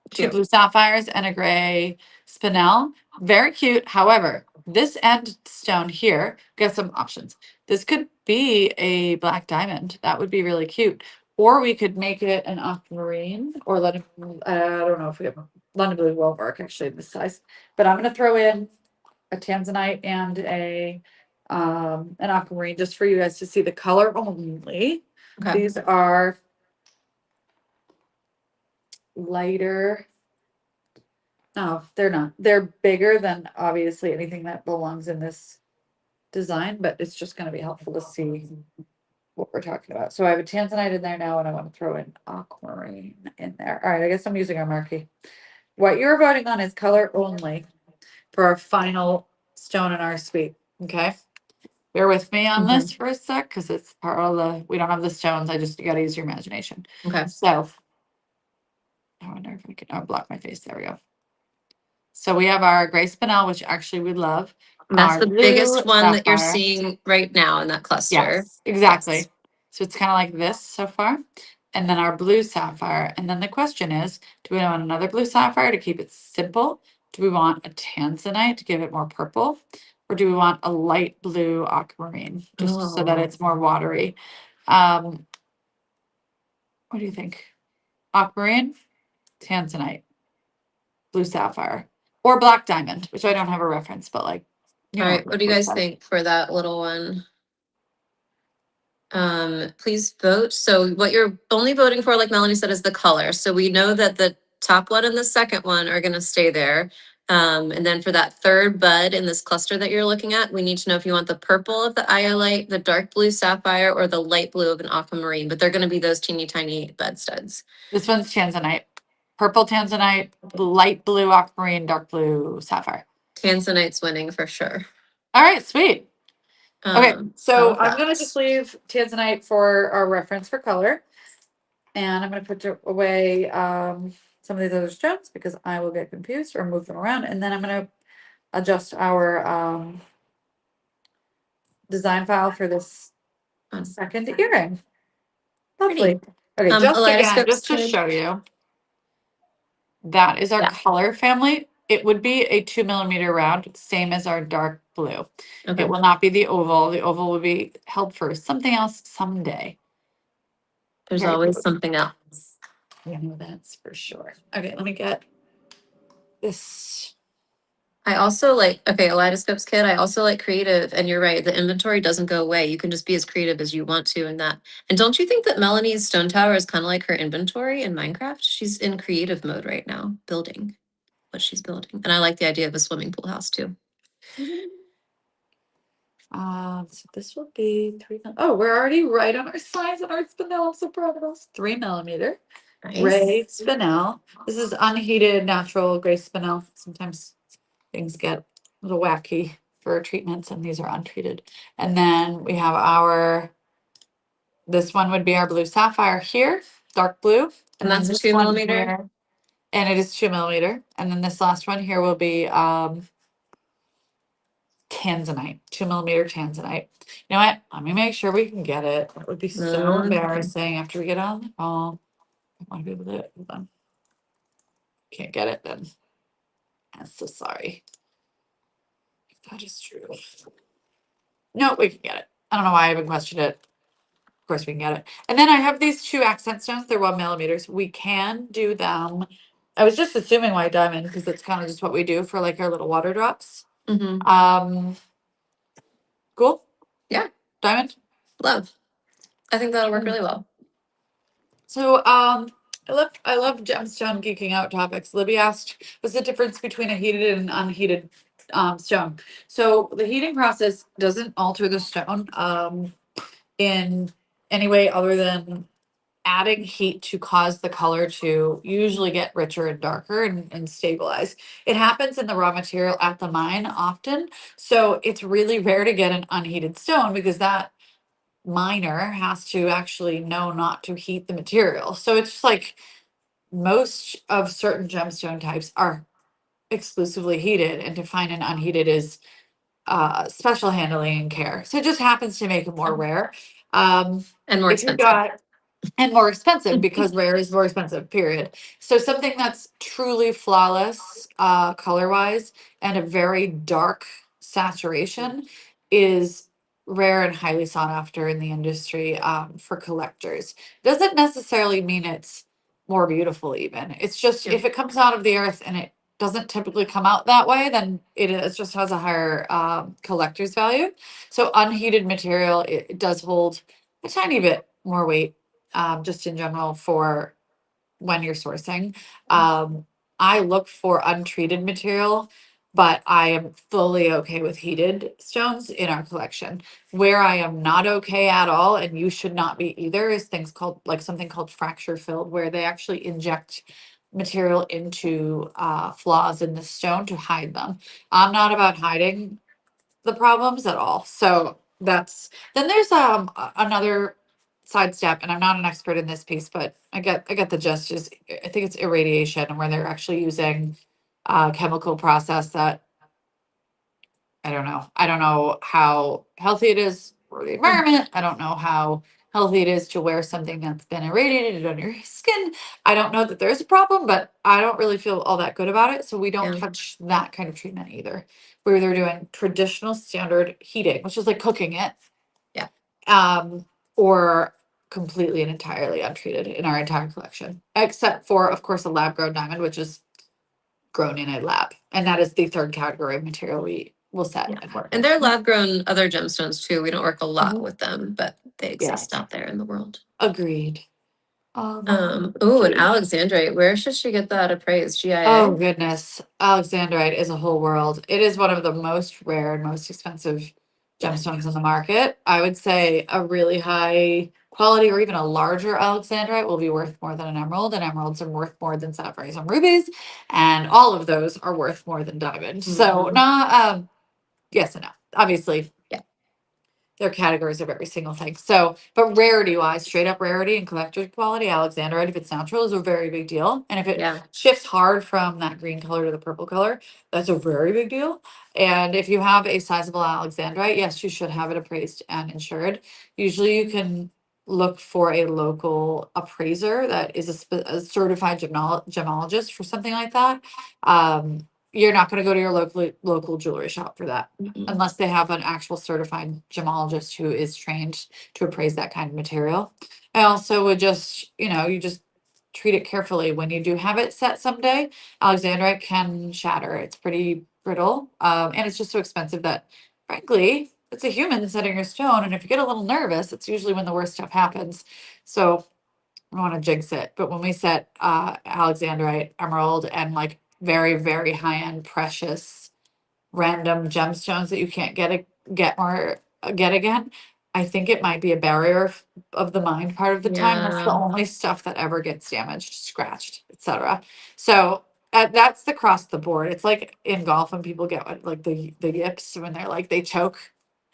Two Cute. blue sapphires and a gray spinel. Very cute. However, this end stone here, got some options. This could be a black diamond. That would be really cute. Or we could make it an aquamarine or London. I don't know if we have London blue won't work actually this size. But I'm gonna throw in a tanzanite and an aquamarine just for you guys to see the color only. Okay. These are lighter. No, they're not. They're bigger than obviously anything that belongs in this design, but it's just going to be helpful to see what we're talking about. So I have a tanzanite in there now, and I want to throw in aquamarine in there. All right, I guess I'm using our marquee. What you're voting on is color only for our final stone in our suite. Okay. Bear with me on this for a sec because it's part of we don't have the stones. I just got to use your imagination. Okay. So I wonder if we can block my face. There we go. So we have our gray spinel, which actually we love. And that's Our the blue biggest one that you're sapphire. seeing right now in that cluster. Yes, exactly. Yes. So it's kind of like this so far. And then our blue sapphire. And then the question is, do we want another blue sapphire to keep it simple? Do we want a tanzanite to give it more purple? Or do we want a light blue aquamarine just so that it's more watery? What do you think? Aquamarine, tanzanite, blue sapphire, or black diamond, which I don't have a reference, but like, All right. What do you guys that. think for that little one? Please vote. So what you're only voting for, like Melanie said, is the color. So we know that the top one and the second one are going to stay there. And then for that third bud in this cluster that you're looking at, we need to know if you want the purple of the iolite, the dark blue sapphire, or the light blue of an aquamarine, but they're going to be those teeny tiny bud studs. This one's tanzanite. Purple tanzanite, light blue aquamarine, dark blue sapphire. Tanzanite's winning for sure. All right, sweet. Okay, so I'm that? gonna just leave tanzanite for our reference for color. And I'm gonna put away some of these other stones because I will get confused or move them around. And then I'm gonna adjust our design file for this second earring. Lovely. Okay, just again, just to show you. That is our color family. It would be a 2mm round, same as our dark blue. Okay. It will not be the oval. The oval will be held for something else someday. There's always something else. I know that's for sure. Okay, let me get this I also like, okay, Kaleidoscope's kit. I also like creative, and you're right. The inventory doesn't go away. You can just be as creative as you want to in that. And don't you think that Melanie's stone tower is kind of like her inventory in Minecraft? She's in creative mode right now, building what she's building. And I like the idea of a swimming pool house too. So this will be oh, we're already right on our size and our spinel. I'm so proud of us. 3 millimeter. Gray Nice. spinel. This is unheated natural gray spinel. Sometimes things get a little wacky for treatments, and these are untreated. And then we have this one would be our blue sapphire here, dark blue. And then that's this 2 millimeter. here, and it is 2 millimeter. And then this last one here will be tanzanite, 2 millimeter tanzanite. You know what? Let me make sure we can get it. It would be so embarrassing after we get on the call. I want to be able to hold on. Can't get it then. I'm so sorry. That is true. No, we can get it. I don't know why I even questioned it. Of course we can get it. And then I have these 2 accent stones. They're 1 millimeters. We can do them. I was just assuming white diamond because that's kind of just what we do for like our little water drops. Mm-hmm. Cool. Yeah. Diamond. Love. I think that'll work really well. So I love gemstone geeking out topics. Libby asked, what's the difference between a heated and unheated stone? So the heating process doesn't alter the stone in any way other than adding heat to cause the color to usually get richer and darker and stabilize. It happens in the raw material at the mine often. So it's really rare to get an unheated stone because that miner has to actually know not to heat the material. So it's just like most of certain gemstone types are exclusively heated, and to find an unheated is special handling and care. So it just happens to make it more rare. And more If you expensive. got and more expensive because rare is more expensive, period. So something that's truly flawless color wise and a very dark saturation is rare and highly sought after in the industry for collectors. Doesn't necessarily mean it's more beautiful even. It's just Yeah. if it comes out of the earth and it doesn't typically come out that way, then it just has a higher collector's value. So unheated material, it does hold a tiny bit more weight just in general for when you're sourcing. I look for untreated material, but I am fully okay with heated stones in our collection. Where I am not okay at all, and you should not be either, is things called like something called fracture filled, where they actually inject material into flaws in the stone to hide them. I'm not about hiding the problems at all. So that's then there's another sidestep, and I'm not an expert in this piece, but I get the gist. Is I think it's irradiation, where they're actually using chemical process that I don't know. I don't know how healthy it is for the environment. I don't know how healthy it is to wear something that's been irradiated on your skin. I don't know that there's a problem, but I don't really feel all that good about it. So we don't Yeah. touch that kind of treatment either. Where they're doing traditional standard heating, which is like cooking it. Yeah. Or completely and entirely untreated in our entire collection, except for, of course, a lab grown diamond, which is grown in a lab. And that is the third category of material we will set Yeah. and work And with. they're lab grown other gemstones too. We don't work a lot Mhm. with them, but they exist out there in the world. Agreed. Oh, and Agreed. Alexandrite. Where should she get that appraised? Oh GIA? goodness, Alexandrite is a whole world. It is one of the most rare and most expensive gemstones in the market. I would say a really high quality or even a larger Alexandrite will be worth more than an emerald, and emeralds are worth more than sapphires and rubies, and all of those are worth more than diamonds. So Mhm. not yes and no. Obviously, Yeah. their categories of every single thing. So, but rarity wise, straight up rarity and collector quality, Alexandrite, if it's natural, is a very big deal. And if it Yeah. shifts hard from that green color to the purple color, that's a very big deal. And if you have a sizable Alexandrite, yes, you should have it appraised and insured. Usually you can look for a local appraiser that is a certified gemologist for something like that. You're not going to go to your local jewelry shop for that Mhm. unless they have an actual certified gemologist who is trained to appraise that kind of material. I also would just, you just treat it carefully when you do have it set someday. Alexandrite can shatter. It's pretty brittle. And it's just so expensive that, frankly, it's a human setting your stone. And if you get a little nervous, it's usually when the worst stuff happens. So I don't want to jinx it. But when we set Alexandrite, emerald, and like very, very high end, precious, random gemstones that you can't get again, I think it might be a barrier of the mind part of the time. That's the Yeah. only stuff that ever gets damaged, scratched, etc. So that's across the board. It's like in golf when people get like the yips when they're like they choke.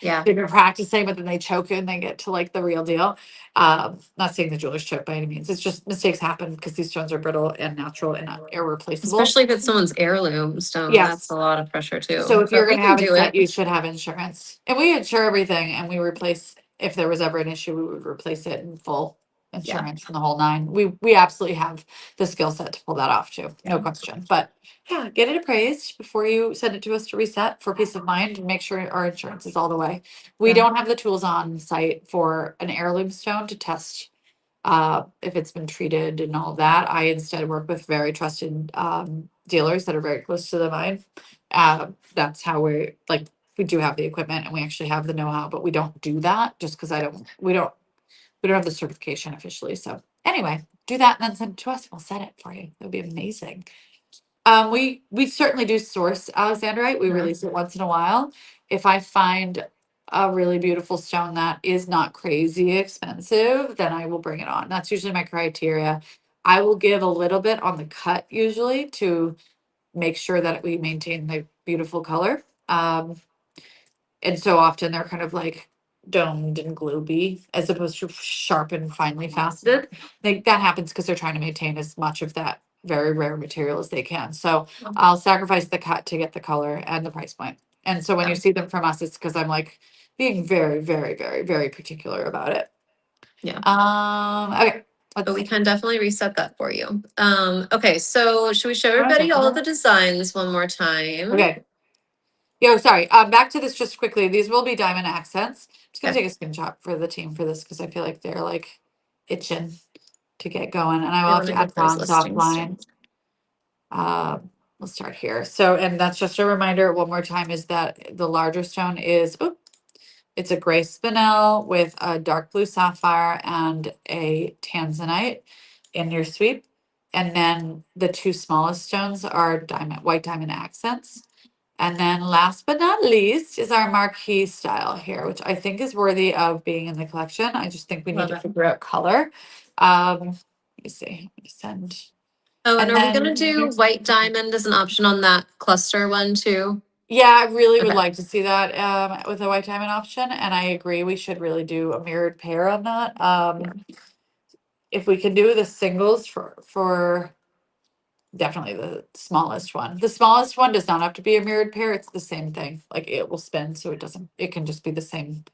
Yeah. They've been practicing, but then they choke and they get to like the real deal. Not saying the jewelers choke by any means. It's just mistakes happen because these stones are brittle and natural and irreplaceable. Especially if it's someone's heirloom stone, that's Yes. a lot of pressure So too. if you're But we gonna can have it do set, it. you should have insurance. And we insure everything and we replace, if there was ever an issue, we would replace it in full Yeah. insurance and the whole nine. We absolutely have the skill set to pull that off too, no Yeah. question. But yeah, get it appraised before you send it to us to reset for peace of mind and make sure our insurance is all the way. We Yeah. don't have the tools on site for an heirloom stone to test if it's been treated and all that. I instead work with very trusted dealers that are very close to the mine. That's how we do have the equipment and we actually have the know-how, but we don't do that just because we don't have the certification officially. So anyway, do that and then send it to us. We'll set it for you. That would be amazing. We certainly do source Alexandrite. We Yeah. release it once in a while. If I find a really beautiful stone that is not crazy expensive, then I will bring it on. That's usually my criteria. I will give a little bit on the cut usually to make sure that we maintain the beautiful color. And so often they're kind of like domed and gloopy as opposed to sharp and finely faceted. Like that happens because they're trying to maintain as much of that very rare material as they can. So I'll sacrifice the cut to get the color and the price point. And so when you Yeah. see them from us, it's because I'm like being very, very, very, very particular about it. Yeah. Okay, But let's we see. can definitely reset that for you. Okay, so should we show Wanna everybody talk all of about the it? designs one more time? Okay. Yo, sorry. Back to this just quickly. These will be diamond accents. I'm just gonna Okay. take a screenshot for the team for this because I feel like they're like itching to get going, and I will I have want to to add get those bronze listings too. offline. We'll start here. So, and that's just a reminder one more time is that the larger stone is, it's a gray spinel with a dark blue sapphire and a tanzanite in your sweep. And then the two smallest stones are white diamond accents. And then last but not least is our marquee style here, which I think is worthy of being in the collection. I just think we need Love to it. figure out color. Let me see. Let me send. Oh, and And are we gonna then, do white diamond as an option on that cluster one too? yeah, I really would Okay. like to see that with a white diamond option. And I agree, we should really do a mirrored pair on that. Yeah. If we can do the singles for definitely the smallest one. The smallest one does not have to be a mirrored pair. It's the same thing. Like it will spin, so it can just be the same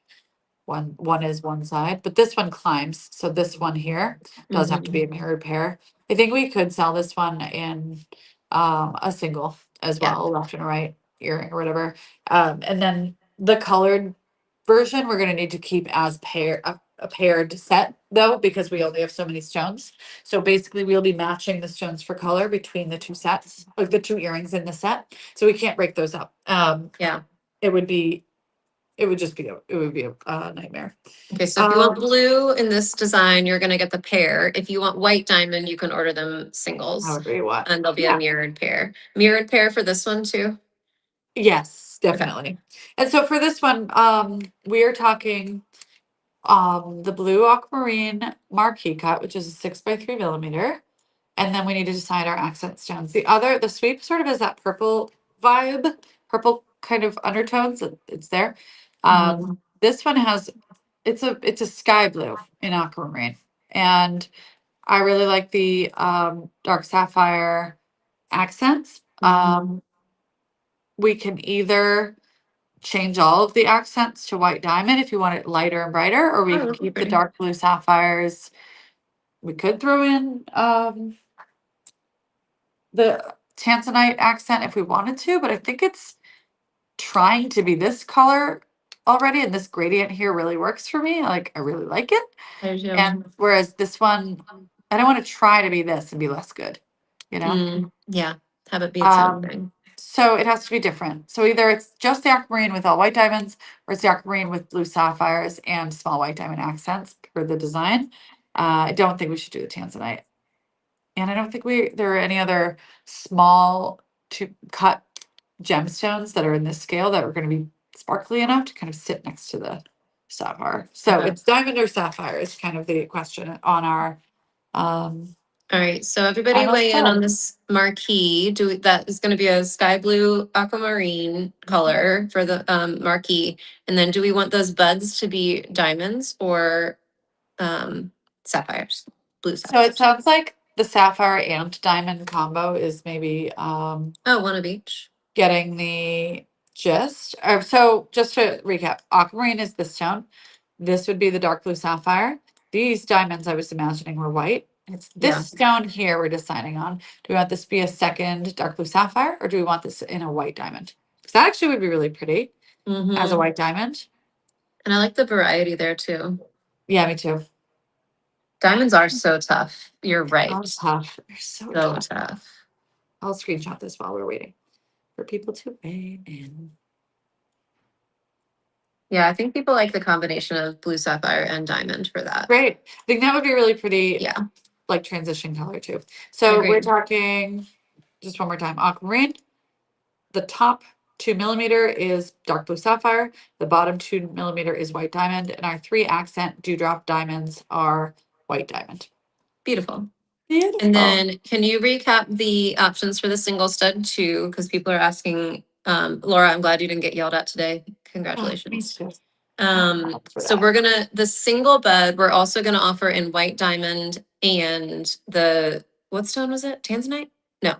one is one side, but this one climbs. So this one here does have to be Mhm. a mirrored pair. I think we could sell this one in a single as Yeah. well, left and a right earring or whatever. And then the colored version we're gonna need to keep as a paired set though, because we only have so many stones. So basically we'll be matching the stones for color between the two sets, like the two earrings in the set. So we can't break those up. Yeah. It would be it would just be a nightmare. Okay, so if you want Um, blue in this design, you're gonna get the pair. If you want white diamond, you can order them singles however you want. and they'll be a Yeah. mirrored pair. Mirrored pair for this one too? Yes, Okay. definitely. And so for this one, we are talking the blue aquamarine marquee cut, which is a 6 by 3 millimeter. And then we need to decide our accent stones. The sweep sort of has that purple vibe, purple kind of undertones. It's there. Mhm. This one has it's a sky blue in aquamarine. And I really like the dark sapphire accents. Mhm. We can either change all of the accents to white diamond if you want it lighter and brighter, or we Oh, can that's keep the pretty. dark blue sapphires. We could throw in the tanzanite accent if we wanted to, but I think it's trying to be this color already, and this gradient here really works for me. Like I really like it. I do. And whereas this one, I don't want to try to be this and be less good, you know? Yeah, have it be its own Um, thing. So it has to be different. So either it's just the aquamarine with all white diamonds, or it's the aquamarine with blue sapphires and small white diamond accents for the design. I don't think we should do the tanzanite. And I don't think there are any other small to cut gemstones that are in this scale that are gonna be sparkly enough to kind of sit next to the sapphire. So Okay. it's diamond or sapphire is kind of the question on our, um, All right, so everybody final weigh in on stud. this marquee. That is gonna be a sky blue aquamarine color for the marquee. And then do we want those buds to be diamonds or sapphires? Blue So it sapphires. sounds like the sapphire and diamond combo is maybe, Oh, one of each. getting the gist. So just to recap, aquamarine is this stone. This would be the dark blue sapphire. These diamonds I was imagining were white. It's Yeah. this stone here we're deciding on. Do we want this to be a second dark blue sapphire or do we want this in a white diamond? Because that actually would be really pretty as a Mhm. white diamond. And I like the variety there too. Yeah, me too. Diamonds are so tough. You're right. Oh, tough. They're so So tough. tough. I'll screenshot this while we're waiting for people to weigh in. Yeah, I think people like the combination of blue sapphire and diamond for that. Great. I think that would be really pretty, Yeah. like transition color too. So we're Agreed. talking just one more time, aquamarine. The top 2 millimeter is dark blue sapphire. The bottom 2 millimeter is white diamond, and our 3 accent dewdrop diamonds are white diamond. Beautiful. Beautiful. And then can you recap the options for the single stud too? Because people are asking, Laura, I'm glad you didn't get yelled at today. Me Congratulations. too. For So that. the single bud, we're also gonna offer in white diamond and what stone was it? Tanzanite? No.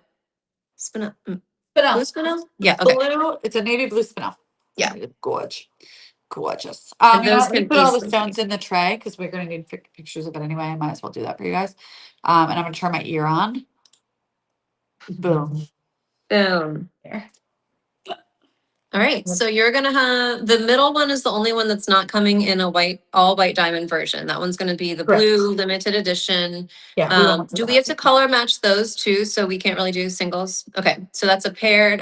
Spinel. Blue Spinel. spinel? Yeah, okay. Blue. It's a navy blue spinel. Yeah. It's gorgeous. Gorgeous. And You know those what? Let me can put all the easily stones be. in the tray because we're gonna need pictures of it anyway. I might as well do that for you guys. And I'm gonna turn my ear on. Boom. Boom. There. All right, so you're gonna have, the middle one is the only one that's not coming in a all white diamond version. That one's gonna be the Correct. blue limited edition. Yeah. We won't do Do we that. have to color match those too? So we can't really do singles? Okay, so that's a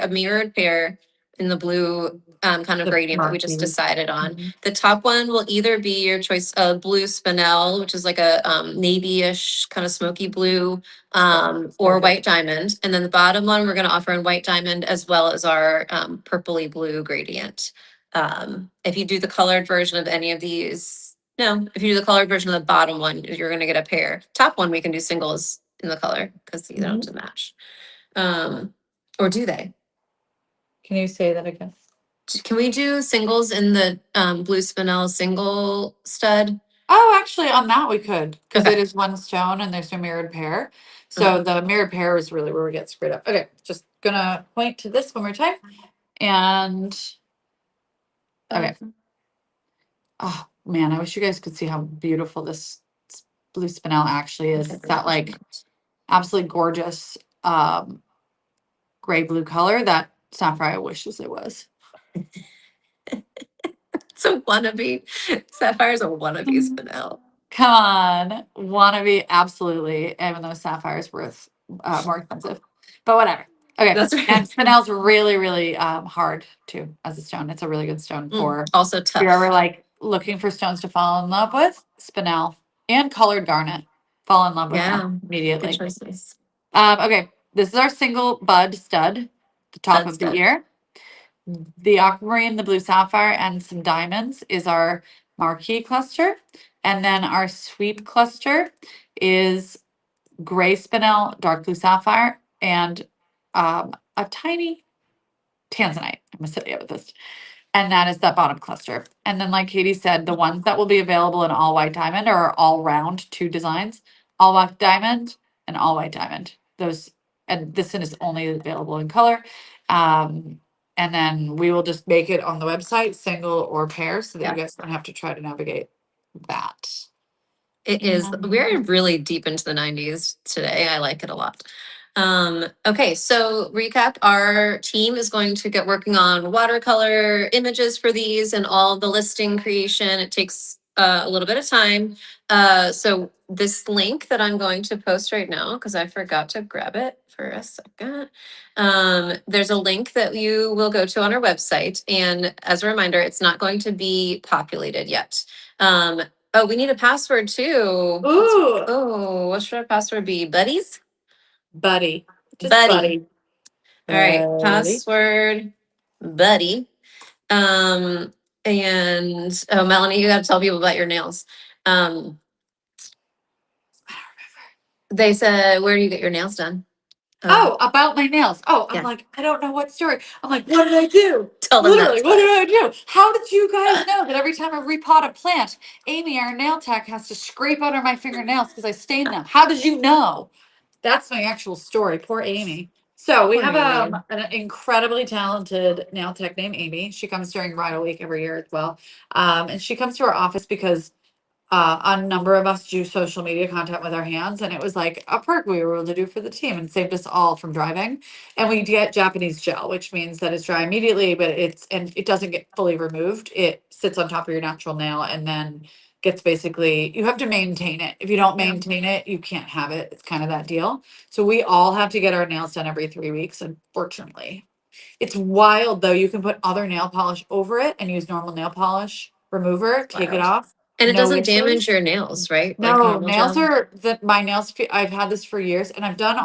mirrored pair in the blue kind of The gradient that we just marquee. decided on. Mhm. The top one will either be your choice of blue spinel, which is like a navy-ish kind of smoky blue, or white diamond. And then the bottom one, we're gonna offer in white diamond as well as our purpley blue gradient. If you do the colored version of any of these, no, if you do the colored version of the bottom one, you're gonna get a pair. Top one, we can do singles in the color because you don't have to match. Or do they? Can you say that again? Can we do singles in the blue spinel single stud? Oh, actually, on that we could because Okay. it is one stone and there's a mirrored pair. So the mirrored pair is really where we get screwed up. Okay, just gonna point to this one more time. And okay. Oh man, I wish you guys could see how beautiful this blue spinel actually is. It's that like absolutely gorgeous gray blue color that sapphire wishes it was. It's a wannabe. Sapphire's a wannabe spinel. Come on, wannabe, absolutely. Even though sapphire is worth more expensive, but whatever. Okay, That's right. and spinel's really, really hard too as a stone. It's a really good stone for also if tough. you're ever like looking for stones to fall in love with. Spinel and colored garnet, fall in love with them immediately. Good choices. Okay, this is our single bud stud, the top of the ear. The aquamarine, the blue sapphire, and some diamonds is our marquee cluster. And then our sweep cluster is gray spinel, dark blue sapphire, and a tiny tanzanite. I'm a with this. And that is that bottom cluster. And then, like Katie said, the ones that will be available in all white diamond are all round 2 designs, all white diamond and all white diamond. Those, and this one is only available in color. And then we will just make it on the website, single or pair, so that you guys don't have to try to navigate that. It is, we're really deep into the 90s today. I like it a lot. Okay, so recap, our team is going to get working on watercolor images for these and all the listing creation. It takes a little bit of time. So this link that I'm going to post right now, because I forgot to grab it for a second. There's a link that you will go to on our website. And as a reminder, it's not going to be populated yet. Oh, we need a password too. Ooh, What should our password be? Buddies? buddy. Just Buddy. buddy. All right. Buddy. Password buddy. Um, and oh, Melanie, you got to tell people about your nails. Um, they said, where do you get your nails done? Oh, about my nails. Oh, I'm Yeah. like, I don't know what story. I'm like, what did I do? Tell them Literally, that. what did I do? How did you guys know that every time I repot a plant, Amy, our nail tech, has to scrape under my fingernails because I stained them? How did you know? That's my actual story. Poor Amy. So we Poor have Amy. an incredibly talented nail tech named Amy. She comes during Bridal Week every year as well. And she comes to our office because a number of us do social media content with our hands, and it was like a perk we were able to do for the team and saved us all from driving. And we get Japanese gel, which means that it's dry immediately, but it doesn't get fully removed. It sits on top of your natural nail and then gets basically, you have to maintain it. If you don't Yeah. maintain it, you can't have it. It's kind of that deal. So we all have to get our nails done every 3 weeks, unfortunately. It's wild though. You can put other nail polish over it and use normal nail polish remover, take it Wild. off. And it No doesn't damage issues. your nails, right? Like No, normal nails gel. are my nails. I've had this for years, and I've done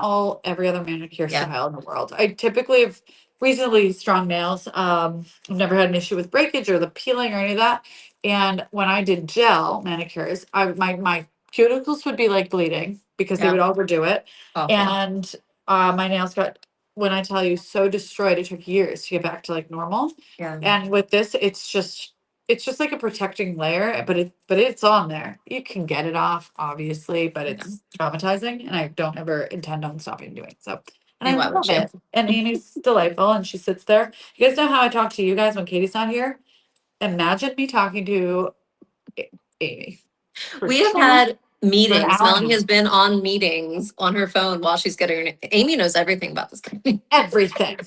every other manicure Yeah. style in the world. I typically have reasonably strong nails. I've never had an issue with breakage or the peeling or any of that. And when I did gel manicures, my cuticles would be like bleeding because they Yeah. would overdo it, Awful. and my nails got, when I tell you, so destroyed. It took years to get back to like normal. Yeah. And with this, it's just like a protecting layer, but it's on there. You can get it off, obviously, but Yeah. it's traumatizing, and I don't ever intend on stopping doing so. And Yeah, I why would love you? it. And Amy's delightful, and she sits there. You guys know how I talk to you guys when Katie's not here? Imagine me talking to Amy for We have 2 had for an meetings. hour and Melanie a half. has been on meetings on her phone while she's getting her. Amy knows everything about this company. Everything.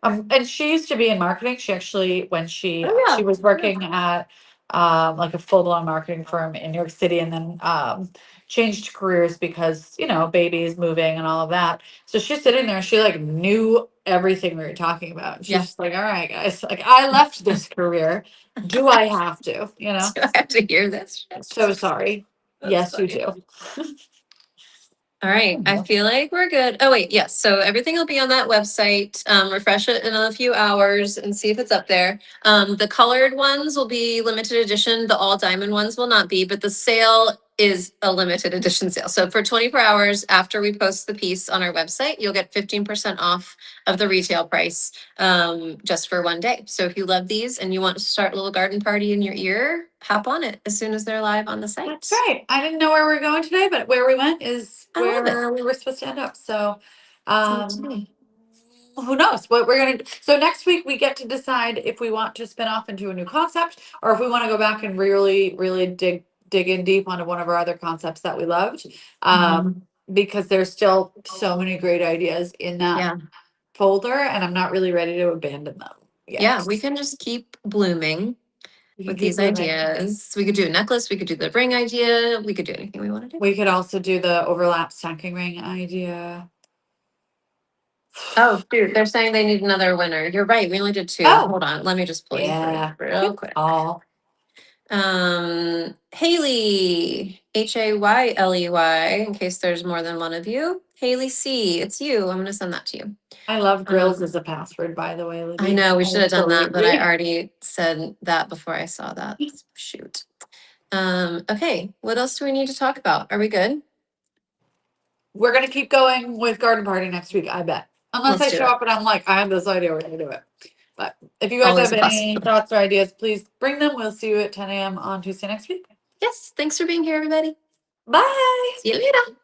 And she used to be in marketing. She actually, when Oh she yeah. was working at like a full-blown marketing firm in New York City, and then changed careers because, babies moving and all of that. So she's sitting there, she like knew everything we were talking about. And she's Yeah. just like, all right, guys, like I left this career. Do I have to? Do I have to hear this So shit? sorry. That's Yes, you funny. do. All right, I feel like we're good. Oh wait, yes. So everything will be on that website. Refresh it in a few hours and see if it's up there. The colored ones will be limited edition. The all diamond ones will not be, but the sale is a limited edition sale. So for 24 hours after we post the piece on our website, you'll get 15% off of the retail price just for one day. So if you love these and you want to start a little garden party in your ear, hop on it as soon as they're live on the site. That's right. I didn't know where we are going today, but where we went is I love it. where we were supposed to end up. So, Sounds um, good. who knows what we're gonna do. So next week we get to decide if we want to spin off into a new concept, or if we want to go back and really, really dig in deep onto one of our other concepts that we loved. Because there's still so many great ideas in that Yeah. folder, and I'm not really ready to abandon them yet. Yeah, we can just keep blooming We can with keep these moving. ideas. We could do a necklace, we could do the ring idea, we could do anything we want to do. We could also do the overlap stacking ring idea. Oh, shoot, they're saying they need another winner. You're right, we only did two. Oh, Hold on, let me just pull you yeah. through real Good quick. call. Haley, Hayley, in case there's more than one of you. Haley C, it's you. I'm gonna send that to you. I love grills Um, as a password, by the way, I Libby. know we should have done that, but I Absolutely. already said that before I saw that. Shoot. Okay, what else do we need to talk about? Are we good? We're gonna keep going with garden party next week, I bet. Unless Let's I do show it. up and I'm like, I have this idea, we're gonna do it. But if you guys Always have a any possibility. thoughts or ideas, please bring them. We'll see you at 10 a.m. on Tuesday next week. Yes, thanks for being here, everybody. Bye. See you later.